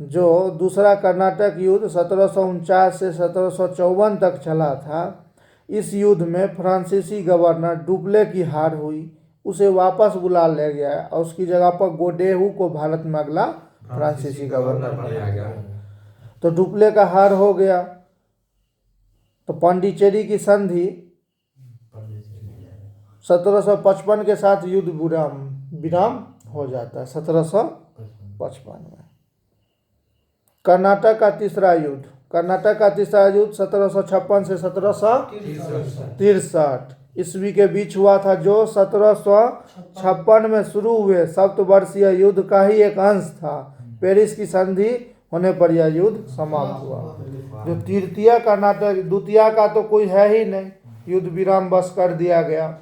जो दूसरा कर्नाटक युद्ध 1749 से 1754 तक चला था, इस युद्ध में फ्रांसीसी गवर्नर डुप्ले की हार हुई, उसे वापस बुला ले गया और उसकी जगह पर गोडेहू को भारत में अगला फ्रांसीसी गवर्नर बनाया गया। तो डुप्ले का हार हो गया तो पांडिचेरी की संधि 1755 के साथ युद्ध विराम हो जाता है 1755 में। कर्नाटक का तीसरा युद्ध 1756 से 1763 ईस्वी के बीच हुआ था, जो 1756 में शुरू हुए सप्तवर्षीय युद्ध का ही एक अंश था। पेरिस की संधि होने पर यह युद्ध समाप्त हुआ। जो तृतीय कर्नाटक, द्वितीय का तो कोई है ही नहीं, युद्ध विराम बस कर दिया गया।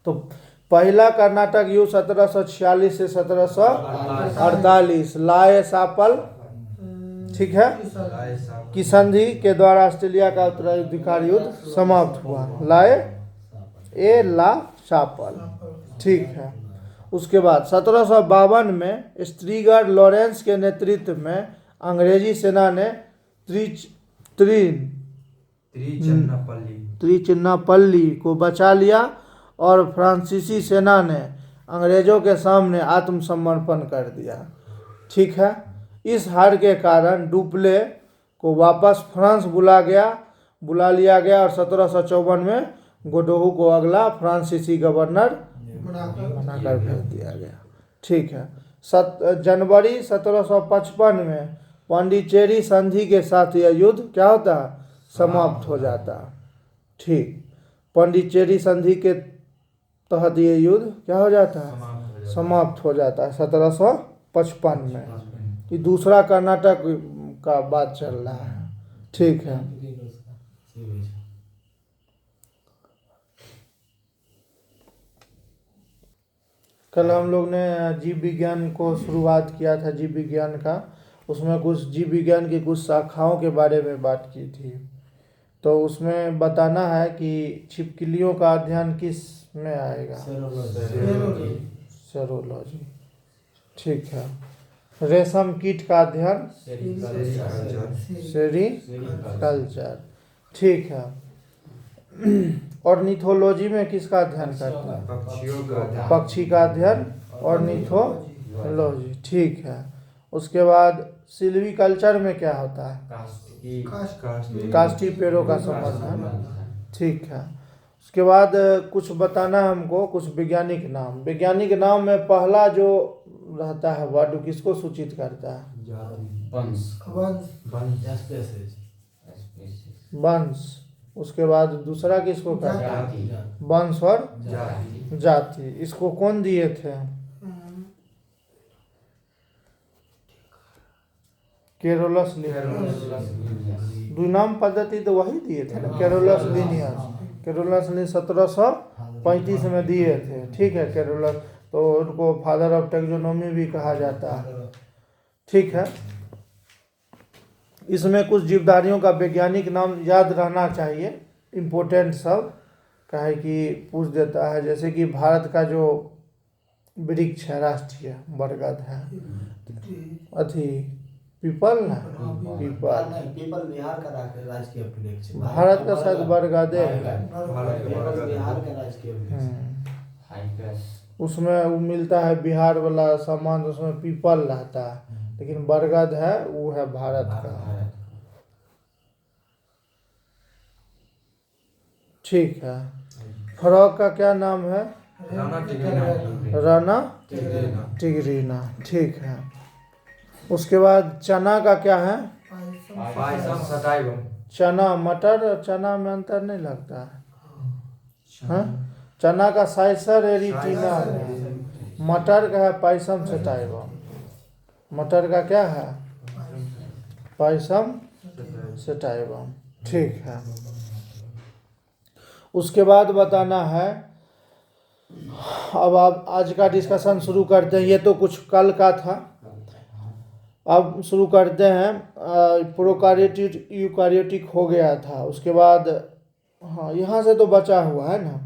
तो पहला कर्नाटक युद्ध 1746 से 1748 लाए सापल, ठीक है, की संधि के द्वारा ऑस्ट्रेलिया का उत्तराधिकारी युद्ध समाप्त हुआ। लाए ला सापल। ठीक है। उसके बाद 1752 में स्ट्रीगर लॉरेंस के नेतृत्व में अंग्रेजी सेना ने त्रिचिन्नापल्ली को बचा लिया और फ्रांसीसी सेना ने अंग्रेजों के सामने आत्मसमर्पण कर दिया। ठीक है। इस हार के कारण डुप्ले को वापस फ्रांस बुला लिया गया और 1754 में गोडोहू को अगला फ्रांसीसी गवर्नर बनाकर भेज दिया गया। ठीक है। जनवरी 1755 में पांडिचेरी संधि के साथ यह युद्ध क्या होता है? समाप्त हो जाता है। ठीक। पांडिचेरी संधि के तहत यह युद्ध क्या हो जाता है? समाप्त हो जाता है 1755 में। ये दूसरा कर्नाटक का बात चल रहा है। ठीक है। कल हम लोग ने जीव विज्ञान को शुरुआत किया था, जीव विज्ञान का। उसमें कुछ जीव विज्ञान की कुछ शाखाओं के बारे में बात की थी। तो उसमें बताना है कि छिपकलियों का अध्ययन किस में आएगा? सेरोलॉजी। ठीक है। रेशम कीट का अध्ययन सेरीकल्चर। ठीक है। ऑर्निथोलॉजी में किसका अध्ययन करते हैं? पक्षी का अध्ययन ऑर्निथोलॉजी। ठीक है। उसके बाद सिल्वीकल्चर में क्या होता है? काष्ठी पेड़ों का संवर्धन। ठीक है। उसके बाद कुछ बताना है हमको, कुछ वैज्ञानिक नाम। वैज्ञानिक नाम में पहला जो रहता है वर्ड किसको सूचित करता है? वंश। उसके बाद दूसरा किसको कहता है? वंश और जाति। इसको कौन दिए थे? Carolus Linnaeus. द्विनाम पद्धति तो वही दिए थे ना, केरोलस लिनियस। केरोलस ने 1735 में दिए थे, ठीक है। केरोलस तो उनको फादर ऑफ टैक्सोनॉमी भी कहा जाता है, ठीक है। इसमें कुछ जीवधारियों का वैज्ञानिक नाम याद रहना चाहिए, इम्पोर्टेंट सब, कहे कि पूछ देता है। जैसे कि भारत का जो वृक्ष है राष्ट्रीय, बरगद है, अथी पीपल ना, पीपल। पीपल बिहार का राजकीय वृक्ष है। भारत का शायद बरगदे है। पीपल बिहार का राजकीय वृक्ष है। उसमें वो मिलता है बिहार वाला सामान, उसमें पीपल रहता है, लेकिन बरगद है वो है भारत का, ठीक है। फ्रॉग का क्या नाम है? राना टिगरीना, ठीक है। उसके बाद चना का क्या है? चना, मटर और चना में अंतर नहीं लगता है, हाँ? चना का साइसर एरिटीना है, मटर का है पाइसम सेटाइवम। मटर का क्या है? पाइसम सेटाइवम, ठीक है। उसके बाद बताना है, अब आप आज का डिस्कशन शुरू करते हैं। ये तो कुछ कल का था, अब शुरू करते हैं। प्रोकार्योटिक यूकार्योटिक हो गया था, उसके बाद हाँ यहाँ से तो बचा हुआ है ना,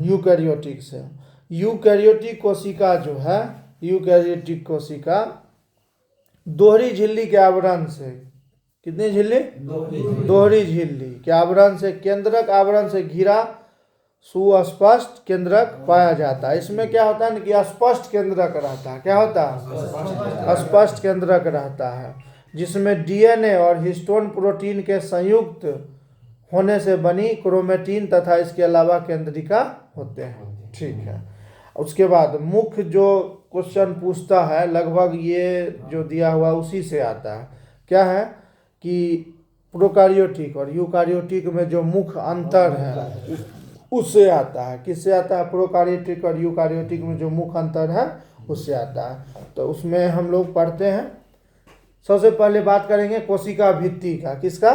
यूकैरियोटिक से। यूकैरियोटिक कोशिका जो है, यूकैरियोटिक कोशिका दोहरी झिल्ली के आवरण से, कितनी झिल्ली? दोहरी झिल्ली के आवरण से, केंद्रक आवरण से घिरा सुस्पष्ट केंद्रक पाया जाता है। इसमें क्या होता है ना कि अस्पष्ट केंद्रक रहता है। क्या होता है? स्पष्ट केंद्रक रहता है, जिसमें डीएनए और हिस्टोन प्रोटीन के संयुक्त होने से बनी क्रोमेटिन तथा इसके अलावा केंद्रिका होते हैं, ठीक है। उसके बाद मुख्य जो क्वेश्चन पूछता है, लगभग ये जो दिया हुआ उसी से आता है। क्या है कि प्रोकार्योटिक और यूकार्योटिक में जो मुख्य अंतर है उससे आता है। किससे आता है? प्रोकार्योटिक और यूकार्योटिक में जो मुख्य अंतर है उससे आता है। तो उसमें हम लोग पढ़ते हैं। सबसे पहले बात करेंगे कोशिका भित्ति का। किसका?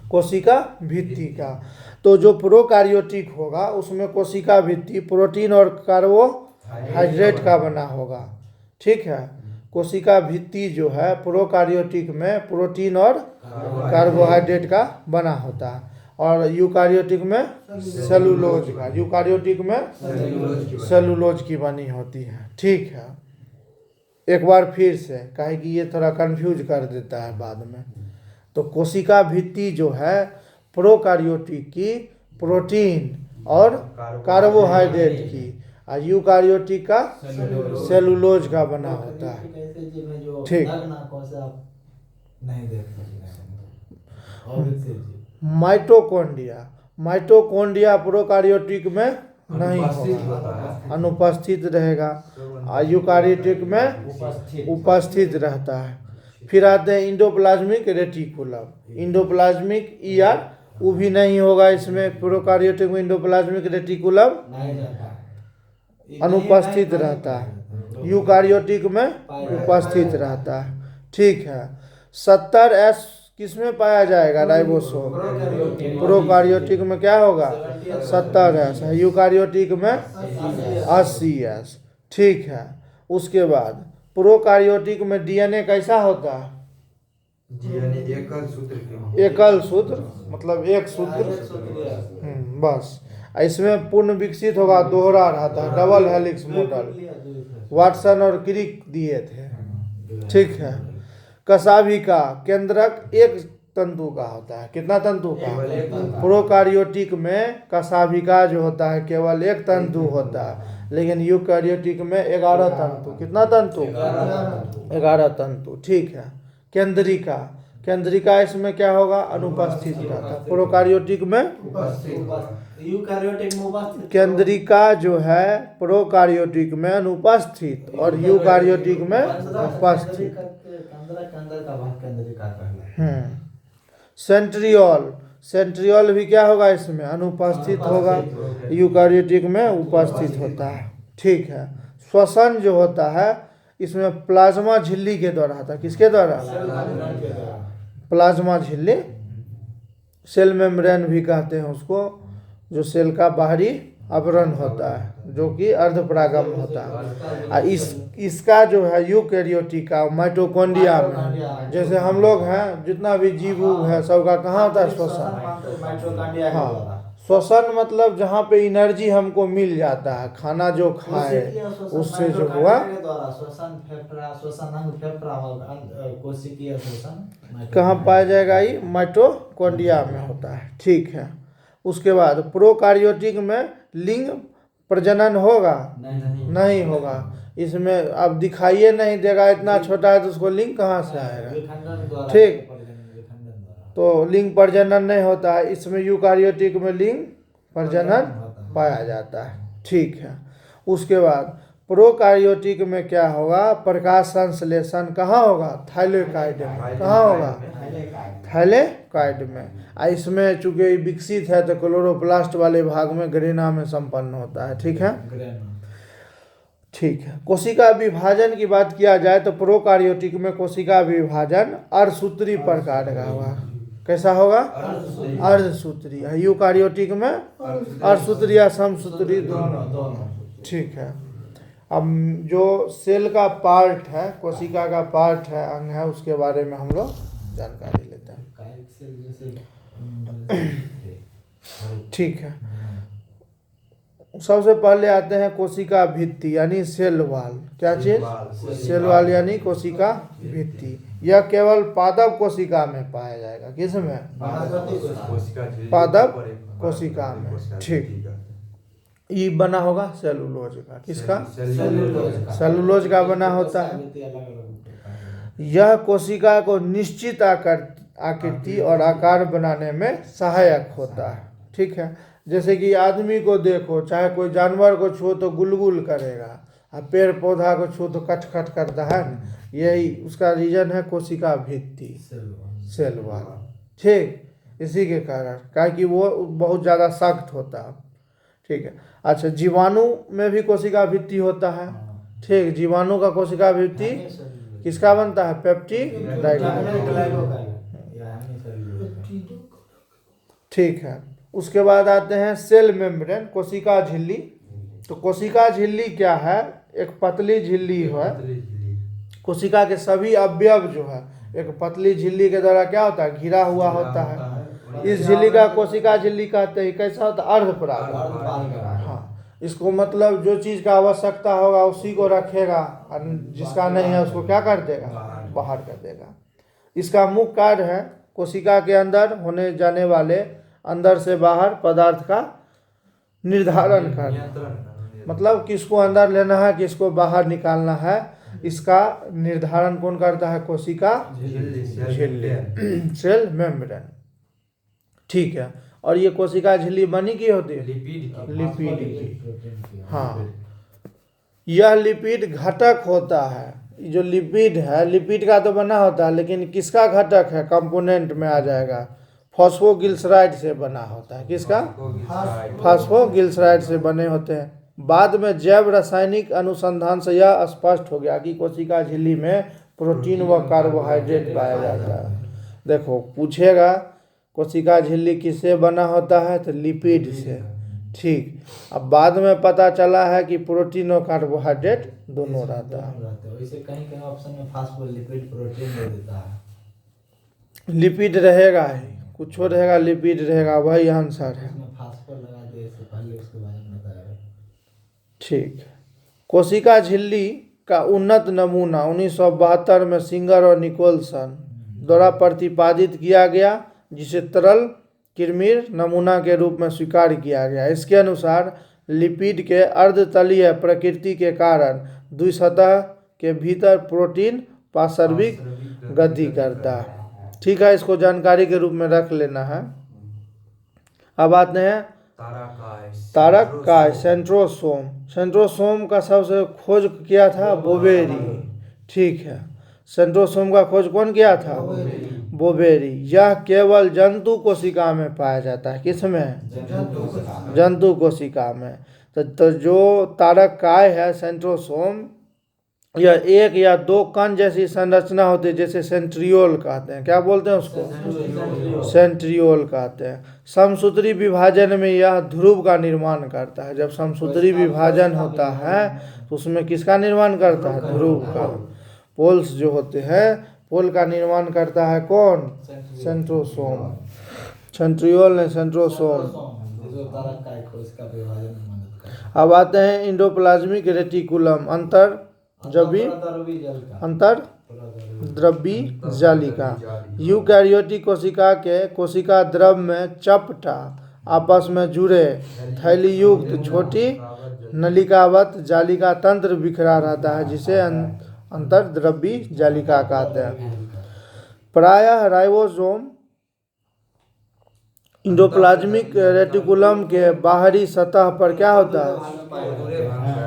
कोशिका भित्ति का। तो जो प्रोकार्योटिक होगा उसमें कोशिका भित्ति प्रोटीन और कार्बोहाइड्रेट का बना होगा, ठीक है। कोशिका भित्ति जो है प्रोकार्योटिक में प्रोटीन और कार्बोहाइड्रेट का बना होता है, और यूकार्योटिक में सेलुलोज का, यूकार्योटिक में सेलुलोज की बनी होती है, ठीक है। एक बार फिर से, काहे कि ये थोड़ा कंफ्यूज कर देता है बाद में। तो कोशिका भित्ति जो है प्रोकार्योटिक की प्रोटीन और कार्बोहाइड्रेट की, और यूकार्योटिक का सेलुलोज का बना होता है, ठीक। माइटोकॉन्ड्रिया, माइटोकॉन्ड्रिया प्रोकार्योटिक में नहीं होगा, अनुपस्थित रहेगा, और यूकार्योटिक में उपस्थित रहता है। फिर आते हैं इंडोप्लाज्मिक रेटिकुलम। इंडोप्लाज्मिक ईआर वो भी नहीं होगा इसमें, प्रोकार्योटिक में इंडोप्लाज्मिक रेटिकुलम अनुपस्थित रहता है, यूकार्योटिक में उपस्थित रहता है, ठीक है। 70S किसमें पाया जाएगा? राइबोसोम। प्रोकार्योटिक में क्या होगा? 70S है, यूकार्योटिक में 80S, ठीक है। उसके बाद प्रोकार्योटिक में डीएनए कैसा होता है? एकल सूत्र, मतलब एक सूत्र, बस। इसमें पूर्ण विकसित होगा, दोहरा रहता है, डबल हेलिक्स मॉडल। वाटसन और क्रिक दिए थे, ठीक है। कशाभिका केंद्रक एक तंतु का होता है। कितना तंतु का? प्रोकार्योटिक में कशाभिका जो होता है केवल एक तंतु होता है, लेकिन यूकार्योटिक में 11 तंतु। कितना तंतु? 11 तंतु, ठीक है। केंद्रिका, केंद्रिका इसमें क्या होगा? अनुपस्थित रहता है। प्रोकार्योटिक में यूकार्योटिक में उपस्थित, केंद्रिका जो है प्रोकार्योटिक में अनुपस्थित और यूकार्योटिक में उपस्थित। सेंट्रियोल, सेंट्रियोल भी क्या होगा इसमें? अनुपस्थित होगा, यूकार्योटिक में उपस्थित होता है, ठीक है। श्वसन जो होता है इसमें प्लाज्मा झिल्ली के द्वारा होता है। किसके द्वारा? प्लाज्मा झिल्ली, सेल मेम्ब्रेन भी कहते हैं उसको, जो सेल का बाहरी आवरण होता है, जो कि अर्धपरागम होता है। और इसका जो है यूकैरियोटिक का माइटोकॉन्ड्रिया में, जैसे हम लोग हैं, जितना भी जीव है सबका कहाँ होता है? श्वसन। हाँ, श्वसन मतलब जहाँ पे एनर्जी हमको मिल जाता है, खाना जो खाए उससे जो हुआ, कहाँ पाया जाएगा? ये माइटोकॉन्ड्रिया में होता है। ठीक है। उसके बाद प्रोकार्योटिक में लिंग प्रजनन होगा? नहीं होगा। इसमें अब दिखाइए नहीं देगा, इतना छोटा है तो उसको लिंग कहाँ से आएगा? ठीक, तो लिंग प्रजनन नहीं होता है। इसमें यूकार्योटिक में लिंग प्रजनन पाया जाता है। ठीक है। उसके बाद प्रोकार्योटिक में क्या होगा? प्रकाश संश्लेषण कहाँ होगा? थाइलेकाइड में। कहाँ होगा? थाइलेकाइड में। इसमें चूंकि विकसित है तो क्लोरोप्लास्ट वाले भाग में ग्रेना में संपन्न होता है। ठीक है। ठीक है। कोशिका विभाजन की बात किया जाए तो प्रोकार्योटिक में कोशिका विभाजन अर्धसूत्री प्रकार का होगा। कैसा होगा? अर्धसूत्री। यूकार्योटिक में अर्धसूत्री या समसूत्री दोनों। ठीक है। अब जो सेल का पार्ट है, कोशिका का पार्ट है, अंग है, उसके बारे में हम लोग जानकारी लेते हैं। ठीक है। सबसे पहले आते हैं कोशिका भित्ति यानी सेल वाल। क्या चीज? सेल वाल यानी कोशिका भित्ति। यह केवल पादप कोशिका में पाया जाएगा। किसमें? पादप कोशिका में। ठीक। ये बना होगा सेलुलोज का। किसका? सेलुलोज का बना होता है। यह कोशिका को निश्चित आकृति और आकार बनाने में सहायक होता है। ठीक है। जैसे कि आदमी को देखो, चाहे कोई जानवर को छुओ तो गुलगुल करेगा, और पेड़ पौधा को छुओ तो कट करता है। यही उसका रीजन है कोशिका भित्ति, सेल वाल। ठीक, इसी के कारण, क्योंकि वो बहुत ज़्यादा सख्त होता है। ठीक है। अच्छा, जीवाणु में भी कोशिका भित्ति होता है। ठीक, जीवाणु का कोशिका भित्ति किसका बनता है? पेप्टिडाइड। ठीक है। उसके बाद आते हैं सेल मेम्ब्रेन, कोशिका झिल्ली। तो कोशिका झिल्ली क्या है? एक पतली झिल्ली है। कोशिका के सभी अवयव जो है एक पतली झिल्ली के द्वारा क्या होता है? घिरा हुआ होता है। इस झिल्ली का कोशिका झिल्ली कहते हैं। कैसा होता है? अर्धपरागम। हाँ, इसको मतलब जो चीज का आवश्यकता होगा उसी को रखेगा, और जिसका नहीं है उसको क्या कर देगा? बाहर कर देगा। इसका मुख्य कार्य है कोशिका के अंदर होने जाने वाले अंदर से बाहर पदार्थ का निर्धारण करना। मतलब किसको अंदर लेना है, किसको बाहर निकालना है, इसका निर्धारण कौन करता है? कोशिका झिल्ली, सेल मेम्ब्रेन। ठीक है। और ये कोशिका झिल्ली बनी की होती है? लिपिड की। हाँ, यह लिपिड घटक होता है। जो लिपिड है, लिपिड का तो बना होता है, लेकिन किसका घटक है? कंपोनेंट में आ जाएगा। फॉस्फोग्लिसराइड से बना होता है। किसका? फॉस्फोग्लिसराइड से बने होते हैं। बाद में जैव रासायनिक अनुसंधान से यह स्पष्ट हो गया कि कोशिका झिल्ली में प्रोटीन व कार्बोहाइड्रेट पाया जाता है। देखो, पूछेगा कोशिका झिल्ली किससे बना होता है? तो लिपिड से। ठीक। अब बाद में पता चला है कि प्रोटीन और कार्बोहाइड्रेट दोनों रहता है। वैसे कहीं ऑप्शन में फास्फोलिपिड प्रोटीन दे देता है। लिपिड रहेगा ही, कुछ रहेगा, लिपिड रहेगा, वही आंसर है। ठीक। कोशिका झिल्ली का उन्नत नमूना 1972 में सिंगर और निकोलसन द्वारा प्रतिपादित किया गया, जिसे तरल किरमिर नमूना के रूप में स्वीकार किया गया। इसके अनुसार लिपिड के अर्धतलीय प्रकृति के कारण द्विसतह के भीतर प्रोटीन पार्श्विक गति करता है। ठीक है, इसको जानकारी के रूप में रख लेना है। अब आते हैं तारक सेंट्रोसोम। सेंट्रोसोम का सबसे खोज किया था? बोवेरी। ठीक है। सेंट्रोसोम का खोज कौन किया था? बोवेरी। यह केवल जंतु कोशिका में पाया जाता है। किसमें? जंतु कोशिका में। तो जो तारक काय है सेंट्रोसोम, यह एक या दो कण जैसी संरचना होती है, जैसे सेंट्रियोल कहते हैं। क्या बोलते हैं उसको? सेंट्रियोल कहते हैं। समसूत्री विभाजन में यह ध्रुव का निर्माण करता है। जब समसूत्री विभाजन होता है तो उसमें किसका निर्माण करता है? ध्रुव का। पोल्स जो होते हैं, पोल का निर्माण करता है कौन? सेंट्रोसोम। सेंट्रियोल नहीं, सेंट्रोसोम। जो तारक का एक इसका विभाजन में मदद करता है। अब आते हैं इंडोप्लाज्मिक रेटिकुलम, अंतर द्रव्यी जालिका। यूकैरियोटिक कोशिका के कोशिका द्रव में चपटा आपस में जुड़े थैलीयुक्त छोटी नलिकावत जालिका तंत्र बिखरा रहता है, जिसे अंतर्द्रव्यी जालिका कहते हैं। प्रायः राइबोसोम इंडोप्लाज्मिक रेटिकुलम के बाहरी सतह पर क्या होता है?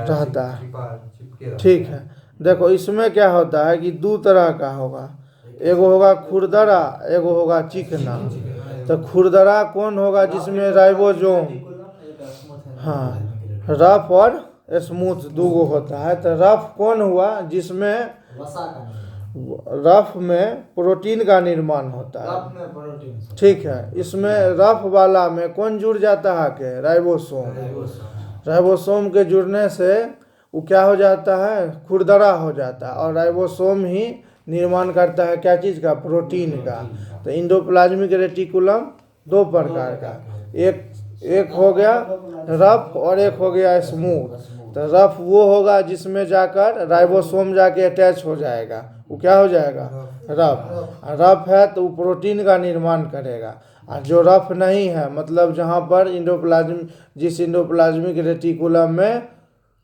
रहता है। ठीक है, देखो इसमें क्या होता है कि दो तरह का होगा, एगो होगा खुरदरा, एगो होगा चिकना। तो खुरदरा कौन होगा? जिसमें राइबोसोम, हाँ, रफ और स्मूथ दूगो होता है। तो रफ कौन हुआ? जिसमें रफ में प्रोटीन का निर्माण होता है। ठीक है, इसमें रफ वाला में कौन जुड़ जाता है? के राइबोसोम। राइबोसोम के जुड़ने से वो क्या हो जाता है? खुरदरा हो जाता है। और राइबोसोम ही निर्माण करता है क्या चीज़ का? प्रोटीन का। तो इंडोप्लाज्मिक रेटिकुलम दो प्रकार का, एक हो गया रफ और एक हो गया स्मूथ। तो रफ वो होगा जिसमें जाकर राइबोसोम जाके अटैच हो जाएगा, वो क्या हो जाएगा? रफ। रफ है तो वो प्रोटीन का निर्माण करेगा। और जो रफ नहीं है, मतलब जहाँ पर जिस इंडोप्लाज्मिक रेटिकुलम में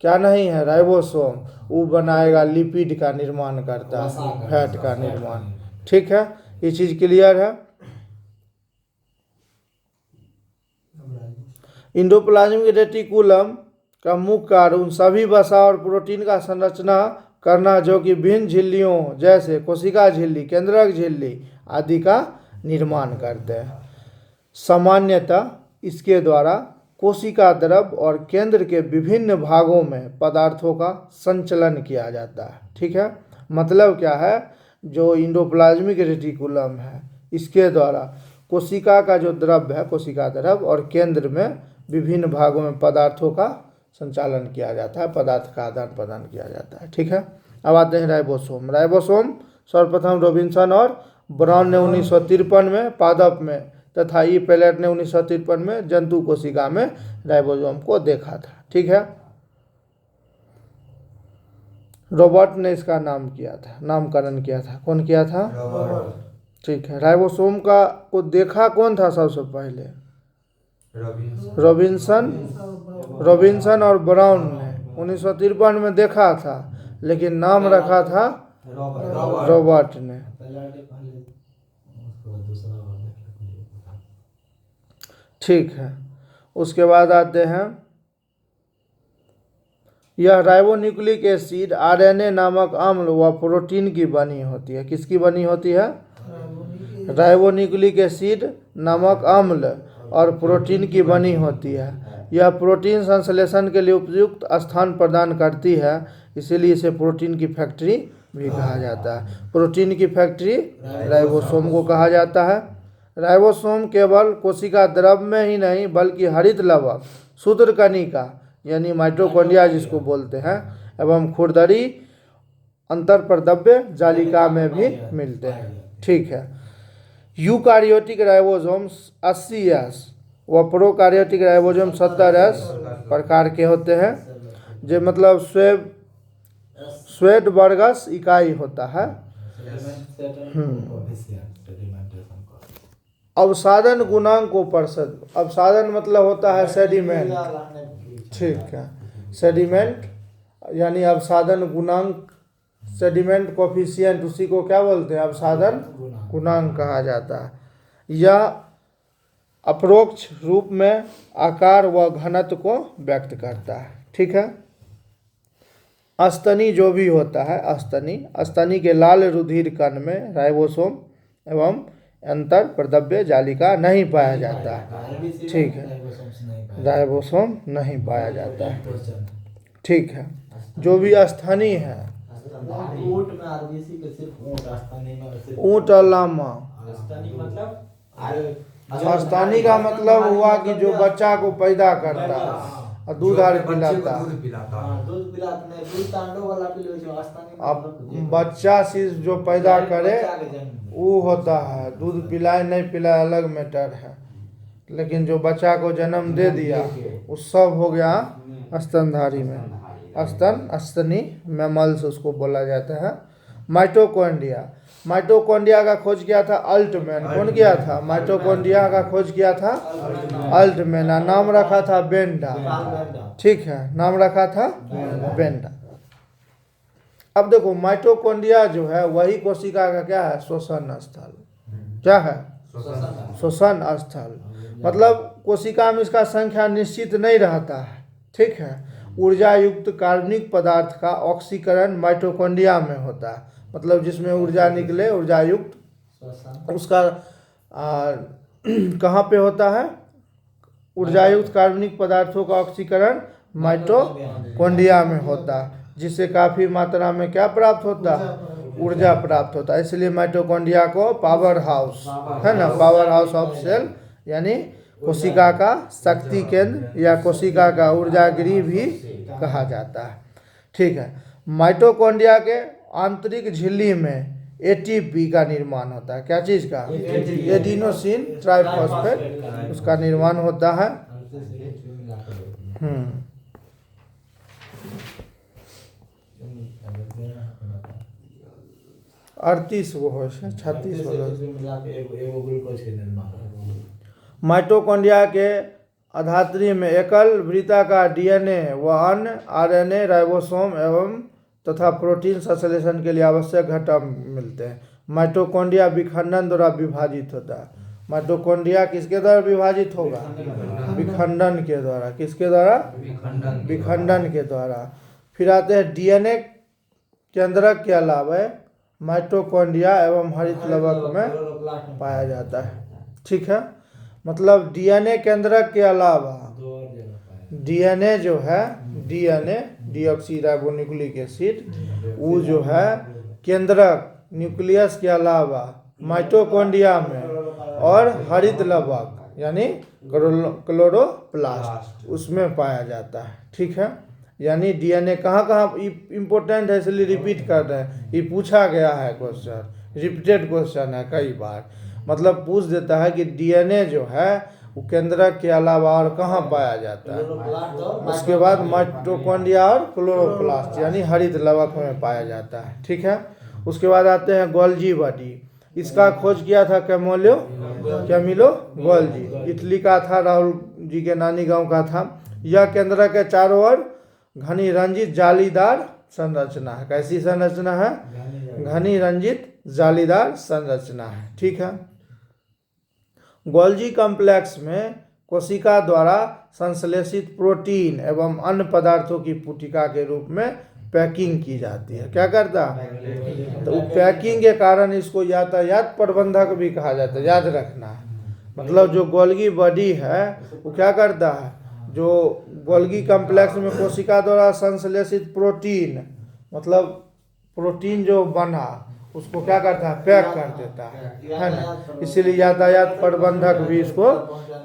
क्या नहीं है? राइबोसोम, वो बनाएगा लिपिड का निर्माण करता है, फैट का निर्माण। ठीक है, ये चीज़ क्लियर है। इंडोप्लाज्मिक रेटिकुलम का मुख्य कार्य उन सभी वसा और प्रोटीन का संरचना करना जो कि भिन्न झिल्लियों जैसे कोशिका झिल्ली, केंद्रक झिल्ली आदि का निर्माण करते हैं। सामान्यतः इसके द्वारा कोशिका द्रव और केंद्र के विभिन्न भागों में पदार्थों का संचलन किया जाता है। ठीक है, मतलब क्या है? जो इंडोप्लाज्मिक रेटिकुलम है, इसके द्वारा कोशिका का जो द्रव है, कोशिका द्रव, और केंद्र में विभिन्न भागों में पदार्थों का संचालन किया जाता है, पदार्थ का आदान प्रदान किया जाता है। ठीक है, अब आते हैं राइबोसोम। राइबोसोम सर्वप्रथम रॉबिन्सन और ब्राउन ने 1953 में पादप में तथा ई पैलेट ने 1953 में जंतु कोशिका में राइबोसोम को देखा था। ठीक है, रॉबर्ट ने इसका नामकरण किया था। कौन किया था? ठीक है, राइबोसोम को देखा कौन था सबसे पहले? रॉबिन्सन और ब्राउन ने 1953 में देखा था, लेकिन नाम रखा था रॉबर्ट ने। ठीक है, उसके बाद आते हैं, यह राइबोन्यूक्लिक एसिड आरएनए नामक अम्ल व प्रोटीन की बनी होती है। किसकी बनी होती है? राइबोन्यूक्लिक एसिड नामक अम्ल और प्रोटीन की बनी होती है। यह प्रोटीन संश्लेषण के लिए उपयुक्त स्थान प्रदान करती है, इसीलिए इसे प्रोटीन की फैक्ट्री भी कहा जाता है। प्रोटीन की फैक्ट्री राइबोसोम को कहा जाता है। राइबोसोम केवल कोशिका द्रव में ही नहीं बल्कि हरित लवक, सूत्रकणिका यानी माइटोकॉन्ड्रिया जिसको बोलते हैं, एवं खुरदरी अंतर्प्रद्रव्य जालिका में भी मिलते हैं। ठीक है, यूकारियोटिक राइबोसोम 80S व प्रोकारियोटिक राइबोसोम 70S प्रकार के होते हैं। जो मतलब स्वेडबर्गस इकाई होता है। अवसादन गुणांक को परसद, अवसादन मतलब होता है सेडिमेंट। ठीक है, सेडिमेंट यानी अवसादन गुणांक, सेडिमेंट कोफिशिएंट, उसी को क्या बोलते हैं? अवसादन गुणांक कहा जाता है। यह अपरोक्ष रूप में आकार व घनत्व को व्यक्त करता है। ठीक है, अस्तनी जो भी होता है, अस्तनी के लाल रुधिर कण में राइबोसोम एवं अंतर्प्रद्रव्य जालिका नहीं पाया जाता है। ठीक है, राइबोसोम नहीं पाया जाता है। ठीक है, जो भी अस्थानीय है ऊँट में आरबीसी के सिर्फ ऊँट, स्तनी में सिर्फ ऊँट और लामा। स्तनी मतलब स्तनी का मतलब हुआ कि जो बच्चा को पैदा करता है और दूध आर बच्चे पिलाता को है। दूध पिलाता हाँ, है। दूध पिलाते हैं, दूध तांडव वाला पिलवे जो स्तनी में अब मतलब बच्चा शिशु जो पैदा करे बच्चा के जन्म। वो होता है, दूध पिलाए नहीं पिलाए अलग मैटर है, लेकिन जो बच्चा को जन्म दे दिया वो सब हो गया स्तनधारी में। स्तनी मैमल्स उसको बोला जाता है। माइटोकॉन्ड्रिया, माइटोकॉन्ड्रिया का खोज किया था अल्टमैन। कौन किया था? माइटोकॉन्ड्रिया का खोज किया था अल्टमैन। नाम रखा था बेंडा। ठीक है, नाम रखा था बेंडा। अब देखो माइटोकॉन्ड्रिया जो है वही कोशिका का क्या है? श्वसन स्थल। क्या है? श्वसन स्थल। मतलब कोशिका में इसका संख्या निश्चित नहीं रहता है। ठीक है, ऊर्जा युक्त कार्बनिक पदार्थ का ऑक्सीकरण माइटोकॉन्ड्रिया में होता है। मतलब जिसमें ऊर्जा निकले, ऊर्जा युक्त, उसका कहाँ पे होता है? ऊर्जा युक्त कार्बनिक पदार्थों का ऑक्सीकरण माइटोकॉन्ड्रिया में होता है, जिससे काफ़ी मात्रा में क्या प्राप्त होता है? ऊर्जा प्राप्त होता है। इसलिए माइटोकॉन्ड्रिया को पावर हाउस है ना, पावर हाउस ऑफ सेल, यानी कोशिका का शक्ति केंद्र या कोशिका का ऊर्जा गृह भी कहा जाता है। ठीक है, माइटोकॉन्ड्रिया के आंतरिक झिल्ली में एटीपी का निर्माण होता है। क्या चीज़ का? एडिनोसिन ट्राइफॉस्फेट, उसका निर्माण होता है। 38 वो हो 36 माइटोकॉन्ड्रिया के अधात्री में एकल वृत्ताकार डीएनए व अन्य आरएनए, राइबोसोम एवं तथा प्रोटीन संश्लेषण के लिए आवश्यक घटक मिलते हैं। माइटोकॉन्ड्रिया विखंडन द्वारा विभाजित होता है। माइटोकॉन्ड्रिया किसके द्वारा विभाजित होगा? विखंडन के द्वारा। किसके द्वारा? विखंडन के द्वारा। फिर आते हैं डीएनए केंद्रक के अलावा माइटोकॉन्ड्रिया एवं हरित लवक में पाया जाता है। ठीक है, मतलब डीएनए केंद्रक के अलावा डीएनए जो है, डीएनए डीऑक्सीराइबोन्यूक्लिक एसिड, वो जो है केंद्रक न्यूक्लियस के अलावा माइटोकॉन्ड्रिया में और हरित लवक यानी क्लोरोप्लास्ट उसमें पाया जाता है। ठीक है, यानी डीएनए कहाँ कहाँ इम्पोर्टेंट है, इसलिए रिपीट कर रहे हैं। ये पूछा गया है क्वेश्चन, रिपीटेड क्वेश्चन है कई बार। मतलब पूछ देता है कि डीएनए जो है वो केंद्रक के अलावा और कहाँ पाया जाता है। उसके बाद माइटोकॉन्ड्रिया और क्लोरोप्लास्ट यानी हरित लवक में पाया जाता है। ठीक है, उसके बाद आते हैं गोल्जी बॉडी। इसका खोज किया था कैमिलो गोल्जी। इटली का था, राहुल जी के नानी गांव का था। यह केंद्र के चारों ओर घनी रंजित जालीदार संरचना है। कैसी संरचना है? घनी रंजित जालीदार संरचना है। ठीक है, गोल्जी कॉम्प्लेक्स में कोशिका द्वारा संश्लेषित प्रोटीन एवं अन्य पदार्थों की पुटिका के रूप में पैकिंग की जाती है। क्या करता है? तो पैकिंग के कारण इसको यातायात प्रबंधक भी कहा जाता है। याद रखना है, मतलब जो गोल्गी बॉडी है वो क्या करता है? जो गोल्गी कॉम्प्लेक्स में कोशिका द्वारा संश्लेषित प्रोटीन, मतलब प्रोटीन जो बना उसको क्या करता है? पैक कर देता है ना। इसीलिए यातायात प्रबंधक भी इसको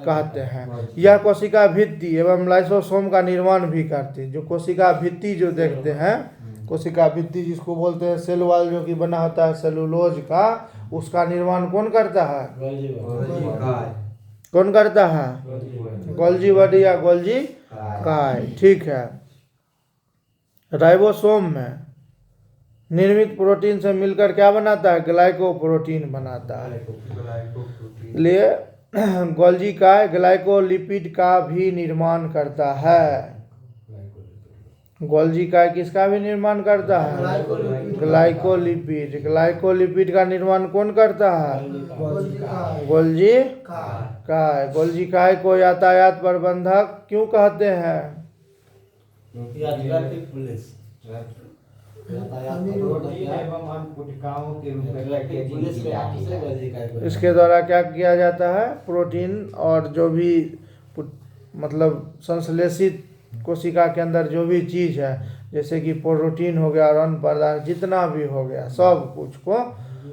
कहते हैं। यह कोशिका भित्ति एवं लाइसोसोम का निर्माण भी करती है। जो कोशिका भित्ति जो देखते हैं, कोशिका भित्ति जिसको बोलते हैं सेल वॉल जो कि बना होता है सेलुलोज का, उसका निर्माण कौन करता है? कौन करता है? गोल्जी बॉडी या गोल्जी काय। ठीक है, राइबोसोम में निर्मित प्रोटीन से मिलकर क्या बनाता है? ग्लाइकोप्रोटीन बनाता है। इसलिए गोल्जी काय ग्लाइकोलिपिड का भी निर्माण करता है। गोल्जी काय किसका भी निर्माण करता है? ग्लाइकोलिपिड। ग्लाइकोलिपिड का निर्माण कौन करता है? गोल्जी काय। गोल्जी काय को यातायात प्रबंधक क्यों कहते हैं? इसके द्वारा क्या किया जाता है? प्रोटीन और जो भी मतलब संश्लेषित कोशिका के अंदर जो भी चीज़ है, जैसे कि प्रोटीन हो गया और अन्य पदार्थ जितना भी हो गया सब कुछ को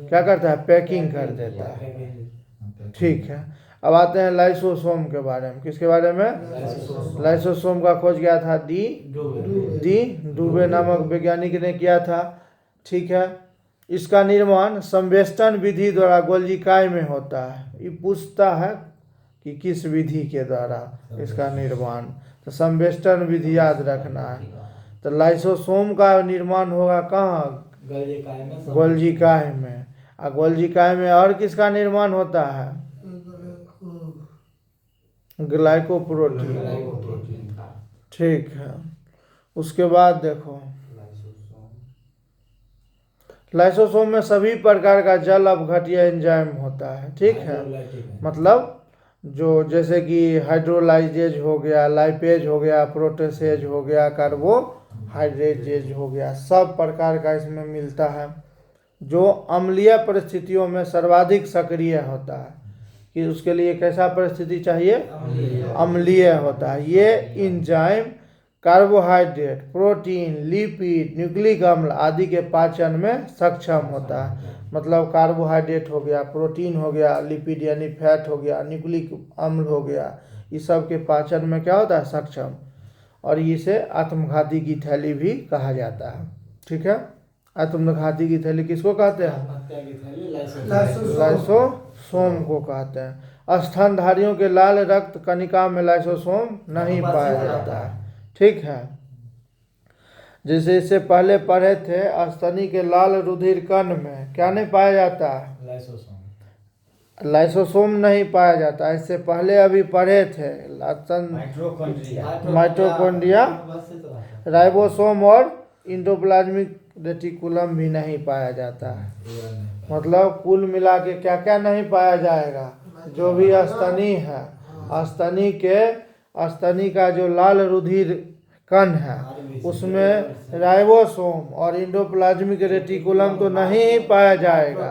क्या करता है, पैकिंग कर देता है। ठीक है, अब आते हैं लाइसोसोम के बारे में। किसके बारे में? लाइसोसोम का खोज किया था डी डुबे नामक वैज्ञानिक ने किया था। ठीक है, इसका निर्माण संवेष्टन विधि द्वारा गोल्जी काय में होता है। ये पूछता है कि किस विधि के द्वारा इसका निर्माण, तो संवेष्टन विधि याद रखना है। तो लाइसोसोम का निर्माण होगा कहाँ? गोल्जी काय में। और गोल्जी काय में और किसका निर्माण होता है? ग्लाइकोप्रोटीन। ठीक है, उसके बाद देखो लाइसोसोम में सभी प्रकार का जल अपघट्य एंजाइम होता है। ठीक है, मतलब जो जैसे कि हाइड्रोलाइजेज हो गया, लाइपेज हो गया, प्रोटेसेज हो गया, कार्बोहाइड्रेजेज हो गया, सब प्रकार का इसमें मिलता है। जो अम्लीय परिस्थितियों में सर्वाधिक सक्रिय होता है, कि उसके लिए कैसा परिस्थिति चाहिए? अम्लीय होता है। ये enzyme carbohydrate, protein, lipid, nucleic अम्ल आदि के पाचन में सक्षम होता है। मतलब कार्बोहाइड्रेट हो गया, प्रोटीन हो गया, लिपिड यानी फैट हो गया, न्यूक्लिक अम्ल हो गया, इस सब के पाचन में क्या होता है? सक्षम। और इसे आत्मघाती की थैली भी कहा जाता है। ठीक है, आत्मघाती की थैली किसको कहते हैं? लाइसोसोम को कहते हैं। स्तनधारियों के लाल रक्त कणिका में लाइसोसोम नहीं पाया जाता है। ठीक है, जैसे इससे पहले पढ़े थे, स्तनी के लाल रुधिर कण में क्या नहीं पाया जाता है? लाइसोसोम नहीं पाया जाता। इससे पहले अभी पढ़े थे माइटोकॉन्ड्रिया, राइबोसोम और इंडोप्लाज्मिक रेटिकुलम भी नहीं पाया जाता है। मतलब कुल मिला के क्या क्या नहीं पाया जाएगा? जो भी स्तनी है, स्तनी का जो लाल रुधिर कण है उसमें राइबोसोम और इंडोप्लाज्मिक रेटिकुलम तो नहीं पाया जाएगा,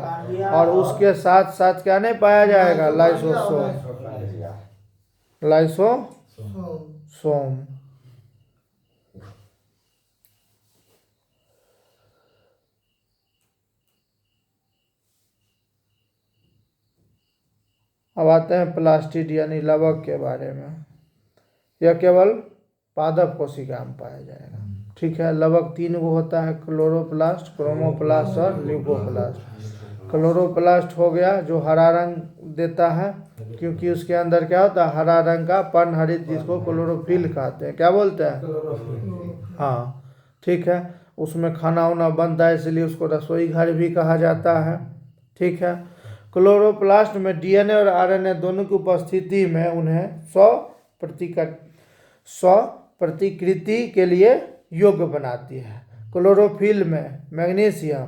और उसके साथ साथ क्या नहीं पाया जाएगा? लाइसोसोम। अब आते हैं प्लास्टिड यानी लवक के बारे में। यह केवल पादप कोशिका में पाया जाएगा। ठीक है, लवक 3 गो होता है, क्लोरोप्लास्ट, क्रोमोप्लास्ट और ल्यूकोप्लास्ट। क्लोरोप्लास्ट हो गया जो हरा रंग देता है, क्योंकि उसके अंदर क्या होता है? हरा रंग का पर्णहरित, जिसको क्लोरोफिल कहते हैं। क्या बोलते हैं? हाँ, ठीक है, उसमें खाना वाना बनता है, इसलिए उसको रसोई घर भी कहा जाता है। ठीक है, क्लोरोप्लास्ट में डीएनए और आरएनए दोनों की उपस्थिति में उन्हें 100 प्रतिकृति के लिए योग्य बनाती है। क्लोरोफिल में मैग्नीशियम,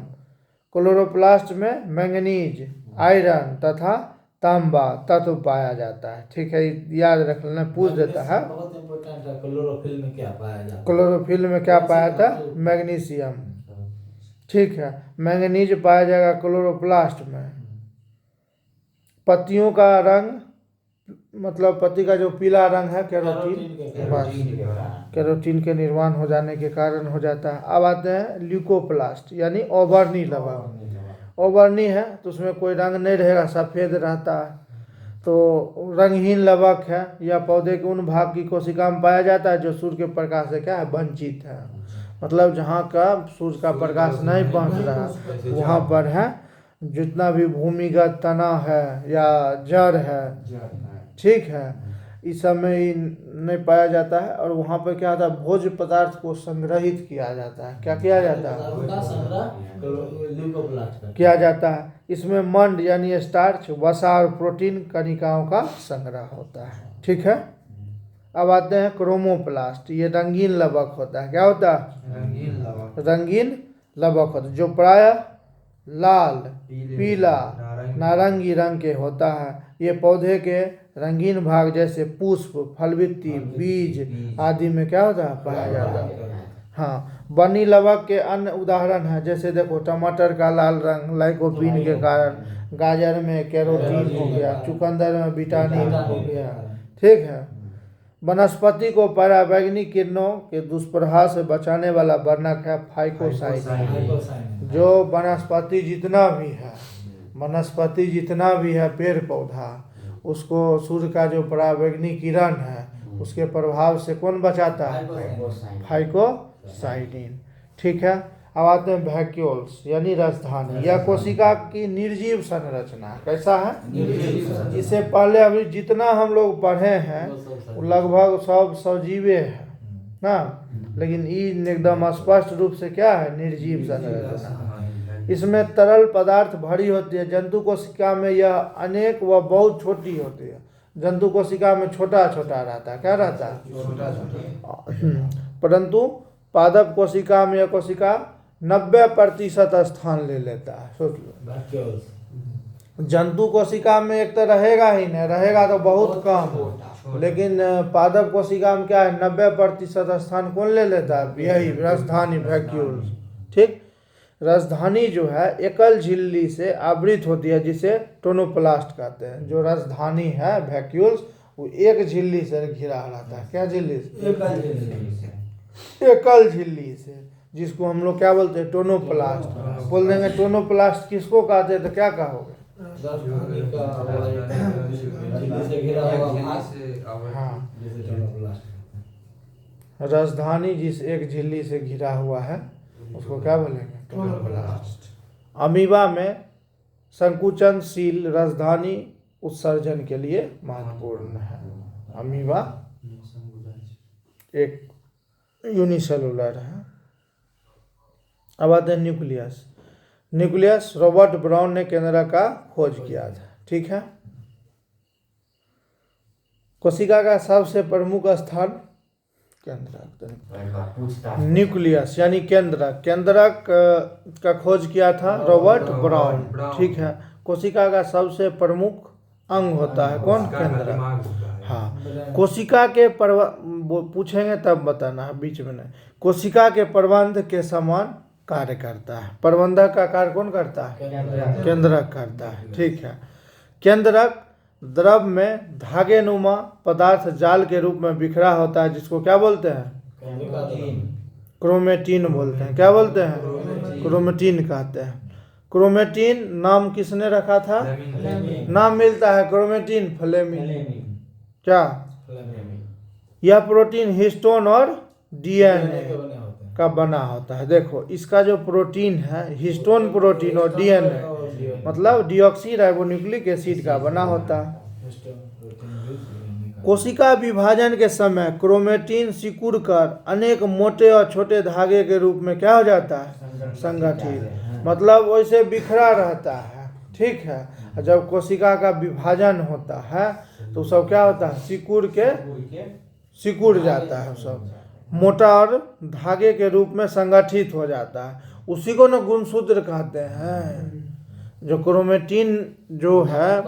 क्लोरोप्लास्ट में मैंगनीज, आयरन तथा तांबा तत्व पाया जाता है। ठीक है, याद रख लेना, पूछ देता है। बहुत इम्पोर्टेंट है। क्लोरोफिल में क्या पाया जाता है? क्लोरोफिल में क्या पाया था? मैग्नीशियम। ठीक है, मैंगनीज पाया जाएगा क्लोरोप्लास्ट में। पत्तियों का रंग, मतलब पत्ती का जो पीला रंग है, कैरोटीन के निर्माण हो जाने के कारण हो जाता है। अब आते हैं ल्यूकोप्लास्ट यानी ओबर्नी लवक। ओबर्नी है तो उसमें कोई रंग नहीं रहेगा, सफ़ेद रहता है, तो रंगहीन लवक है। यह पौधे के उन भाग की कोशिका में पाया जाता है जो सूर्य के प्रकाश से क्या है? वंचित है। मतलब जहाँ का सूर्य का प्रकाश नहीं पहुँच रहा वहाँ पर है। जितना भी भूमिगत तना है या जड़ है, ठीक है, इस सब में नहीं पाया जाता है। और वहाँ पर क्या होता है? भोज्य पदार्थ को संग्रहित किया जाता है। क्या किया जाता है? किया जाता है। इसमें मंड यानी स्टार्च, वसा और प्रोटीन कणिकाओं का संग्रह होता है। ठीक है, अब आते हैं क्रोमोप्लास्ट। ये रंगीन लवक होता है। क्या होता है? रंगीन लवक होता है, जो प्रायः लाल, पीला, नारंगी रंग के होता है। ये पौधे के रंगीन भाग जैसे पुष्प, फलवृत्ति, बीज आदि में क्या होता है? पाया जाता है। हाँ, बनी लवक के अन्य उदाहरण हैं, जैसे देखो टमाटर का लाल रंग लाइकोपीन के कारण, गाजर में कैरोटीन हो गया, चुकंदर में विटामिन हो गया। ठीक है, वनस्पति को पराबैंगनी किरणों के दुष्प्रभाव से बचाने वाला वर्णक है फाइकोसाइड। हाइपोसाइन। जो वनस्पति जितना भी है पेड़ पौधा, उसको सूर्य का जो पराबैंगनी किरण है उसके प्रभाव से कौन बचाता है? फाइकोसाइडिन। ठीक है। अब आते हैं वैक्यूल्स यानी राजधानी। यह कोशिका की निर्जीव संरचना है। कैसा है? इससे पहले अभी जितना हम लोग पढ़े हैं वो लगभग सब सजीवे है ना, लेकिन ये एकदम स्पष्ट रूप से क्या है? निर्जीव संरचना। इसमें तरल पदार्थ भरी होती है। जंतु कोशिका में यह अनेक व बहुत छोटी होती है। जंतु कोशिका में छोटा छोटा रहता है। क्या रहता है? परंतु पादप कोशिका में यह कोशिका 90% स्थान ले लेता है। सोच लो, वैक्यूल्स। जंतु कोशिका में एक तो रहेगा ही नहीं, रहेगा तो बहुत कम, लेकिन पादप कोशिका में क्या है? 90% स्थान कौन ले लेता है? यही राजधानी वैक्यूल्स। ठीक। राजधानी जो है एकल झिल्ली से आवृत होती है जिसे टोनोप्लास्ट कहते हैं। जो राजधानी है वैक्यूल्स वो एक झिल्ली से घिरा रहता है। क्या झिल्ली से? एकल झिल्ली से, जिसको हम लोग क्या बोलते हैं? टोनोप्लास्ट। बोल देंगे टोनोप्लास्ट किसको कहते हैं तो क्या कहोगे? राजधानी का झिल्ली से घिरा हुआ भाग हाँ, जिसे टोनोप्लास्ट कहते हैं। राजधानी जिस एक झिल्ली से घिरा हुआ है उसको क्या बोलेंगे? टोनोप्लास्ट। अमीबा में संकुचनशील राजधानी उत्सर्जन के लिए महत्वपूर्ण है। अमीबा एक यूनिसेलुलर है। अब आते हैं न्यूक्लियस। न्यूक्लियस रॉबर्ट ब्राउन ने केंद्रक का खोज किया था। ठीक है। कोशिका का सबसे प्रमुख स्थान केंद्रक। न्यूक्लियस यानी केंद्रक। केंद्रक का खोज किया था रॉबर्ट ब्राउन। ठीक है। कोशिका का सबसे प्रमुख अंग होता है कौन? केंद्रक। हाँ। कोशिका के पूछेंगे तब बताना है, बीच में नहीं। कोशिका के प्रबंध के समान कार्य करता है। प्रबंधक का कार्य कौन करता है? केंद्रक करता है। ठीक है। केंद्रक द्रव में धागेनुमा पदार्थ जाल के रूप में बिखरा होता है जिसको क्या बोलते हैं? क्रोमेटिन बोलते हैं। क्या बोलते हैं? क्रोमेटिन कहते हैं। क्रोमेटिन नाम किसने रखा था? नाम मिलता है क्रोमेटिन फ्लेमिंग। क्या? यह प्रोटीन हिस्टोन और डीएनए का बना होता है। देखो इसका जो प्रोटीन है हिस्टोन प्रोटीन और डीएनए मतलब डीऑक्सी राइबोन्यूक्लिक एसिड का बना होता है। कोशिका विभाजन के समय क्रोमेटिन सिकुड़ कर अनेक मोटे और छोटे धागे के रूप में क्या हो जाता है? संगठित। मतलब वैसे बिखरा रहता है। ठीक है। जब कोशिका का विभाजन होता है तो सब क्या होता है? सिकुड़ जाता है। सब मोटा और धागे के रूप में संगठित हो जाता है। उसी को ना गुणसूत्र कहते हैं। जो क्रोमेटिन जो है,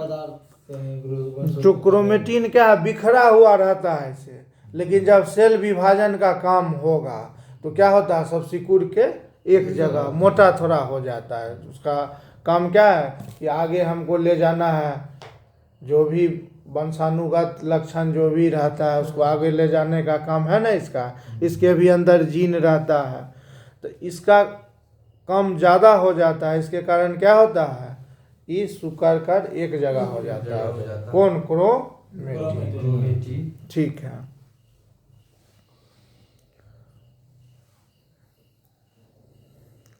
जो क्रोमेटिन क्या है? बिखरा हुआ रहता है इसे, लेकिन जब सेल विभाजन का काम होगा तो क्या होता है? सब सिकुड़ के एक जगह मोटा थोड़ा हो जाता है। उसका काम क्या है कि आगे हमको ले जाना है, जो भी वंशानुगत लक्षण जो भी रहता है उसको आगे ले जाने का काम है ना इसका। इसके भी अंदर जीन रहता है, तो इसका काम ज़्यादा हो जाता है। इसके कारण क्या होता है? ये सुकर कर एक जगह हो जाता है। कौन? क्रोमेटिन। ठीक है।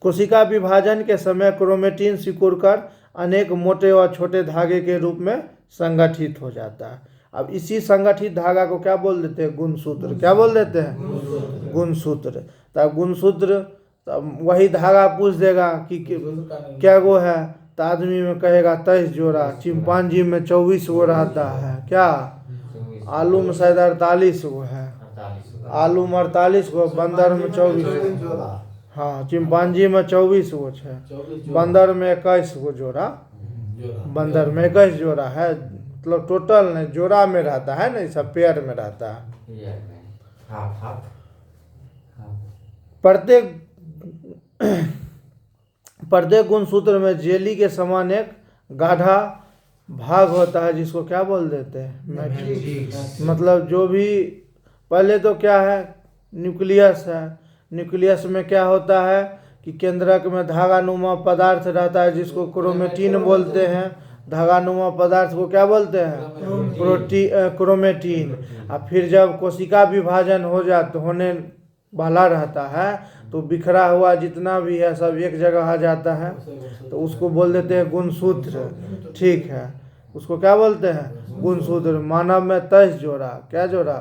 कोशिका विभाजन के समय क्रोमेटिन सिकुड़कर अनेक मोटे और छोटे धागे के रूप में संगठित हो जाता है। अब इसी संगठित धागा को क्या बोल देते हैं? गुणसूत्र। क्या बोल देते हैं? गुणसूत्र। तब गुणसूत्र, तब वही धागा पूछ देगा कि क्या गो है, तो आदमी में कहेगा 23 जोड़ा, चिंपांजी में 24 गो रहता है। क्या? आलू में शायद 48 गो है। आलू में 48 गो, बंदर में 24। हाँ, चिंपांजी में 24 गो है, बंदर में 21 गो जोड़ा। बंदर में 21 जोड़ा है, मतलब टोटल नहीं, जोड़ा में रहता है ना, सब पेयर में रहता है। प्रत्येक गुणसूत्र में जेली के समान एक गाढ़ा भाग होता है जिसको क्या बोल देते हैं? मैट्रिक्स। मतलब जो भी पहले तो क्या है, न्यूक्लियस है। न्यूक्लियस में क्या होता है कि केंद्रक में धागानुमा पदार्थ रहता है जिसको क्रोमेटिन बोलते हैं। धागानुमा पदार्थ को क्या बोलते हैं? क्रोमेटिन। और फिर जब कोशिका विभाजन होने वाला रहता है तो बिखरा हुआ जितना भी है सब एक जगह आ जाता है, तो उसको बोल देते हैं गुणसूत्र। ठीक है, उसको क्या बोलते हैं? गुणसूत्र। मानव में 23 जोड़ा, क्या जोड़ा?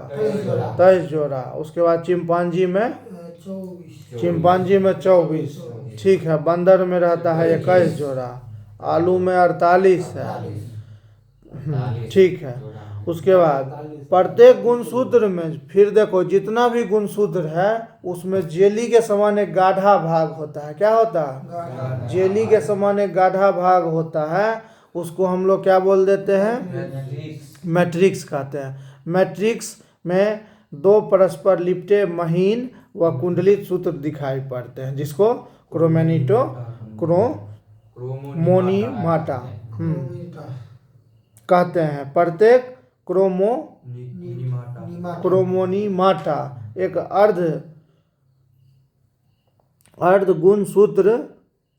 23 जोड़ा। उसके बाद चिंपांजी में 24। ठीक है, बंदर में रहता है 21 जोड़ा। आलू में 48 है। ठीक है, उसके बाद प्रत्येक गुणसूत्र में फिर देखो जितना भी गुणसूत्र है उसमें जेली के समान एक गाढ़ा भाग होता है। क्या होता है? जेली के समान एक गाढ़ा भाग होता है, उसको हम लोग क्या बोल देते हैं? मैट्रिक्स कहते हैं। मैट्रिक्स में 2 परस्पर लिपटे महीन व कुंडलित सूत्र दिखाई पड़ते हैं जिसको क्रोमोनीमाटा कहते हैं। प्रत्येक क्रोमोनीमाटा एक अर्ध गुणसूत्र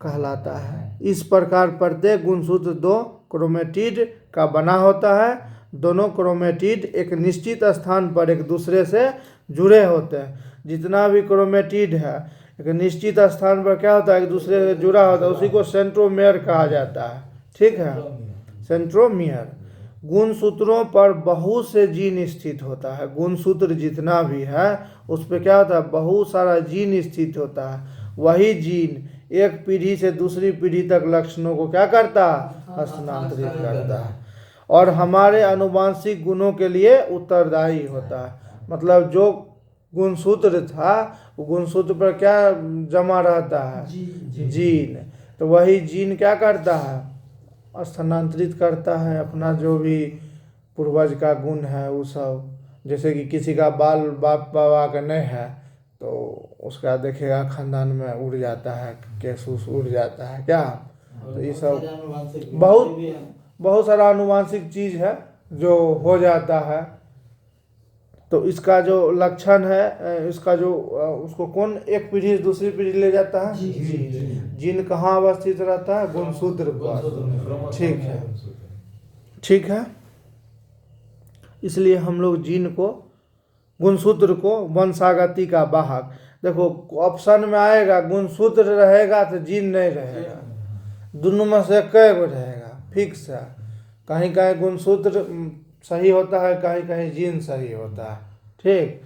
कहलाता है। इस प्रकार प्रत्येक गुणसूत्र 2 क्रोमेटिड का बना होता है। दोनों क्रोमेटिड एक निश्चित स्थान पर एक दूसरे से जुड़े होते हैं। जितना भी क्रोमेटिड है एक निश्चित स्थान पर क्या होता है? एक दूसरे से जुड़ा होता है, उसी को सेंट्रोमेयर कहा जाता है। ठीक है, सेंट्रोमियर। गुणसूत्रों पर बहुत से जीन स्थित होता है। गुणसूत्र जितना भी है उस पर क्या होता है? बहुत सारा जीन स्थित होता है। वही जीन एक पीढ़ी से दूसरी पीढ़ी तक लक्षणों को क्या करता है? स्थानांतरित करता है और हमारे आनुवांशिक गुणों के लिए उत्तरदायी होता है। मतलब जो गुणसूत्र था वो गुणसूत्र पर क्या जमा रहता है? जीन। तो वही जीन क्या करता है? स्थानांतरित करता है अपना जो भी पूर्वज का गुण है वो सब। जैसे कि किसी का बाल बाप बाबा का नहीं है तो उसका देखेगा खानदान में उड़ जाता है, केस उड़ जाता है। क्या? तो ये सब बहुत सारा आनुवांशिक चीज है जो हो जाता है। तो इसका जो लक्षण है, इसका जो उसको कौन एक पीढ़ी से दूसरी पीढ़ी ले जाता है? जीन कहाँ अवस्थित रहता है? गुणसूत्र पर। ठीक है, ठीक है। इसलिए हम लोग जीन को, गुणसूत्र को वंशागति का वाहक। देखो ऑप्शन में आएगा गुणसूत्र रहेगा तो जीन नहीं रहेगा, दोनों में से कई गो रहेगा, फिक्स है। कहीं कहीं गुणसूत्र सही होता है, कहीं कहीं जीन सही होता है। ठीक,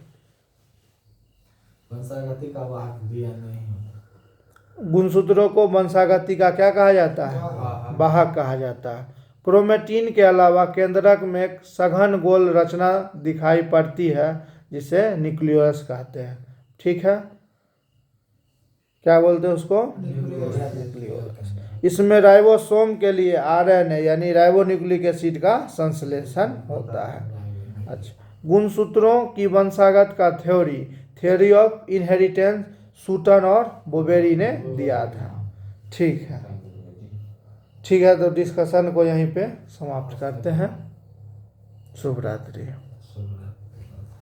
वंशागति का वाहक भी नहीं होता। गुणसूत्रों को वंशागति का क्या कहा जाता है? वाहक कहा जाता है। क्रोमेटिन के अलावा केंद्रक में एक सघन गोल रचना दिखाई पड़ती है जिसे न्यूक्लियस कहते हैं। ठीक है, क्या बोलते हैं उसको? न्यूक्लियस। इसमें राइबोसोम के लिए आरएनए यानी राइबोन्यूक्लिक एसिड का संश्लेषण होता है। अच्छा, गुणसूत्रों की वंशागत का थ्योरी ऑफ इनहेरिटेंस सूटन और बोबेरी ने दिया था। ठीक है, ठीक है। तो डिस्कशन को यहीं पे समाप्त करते हैं। शुभ रात्रि।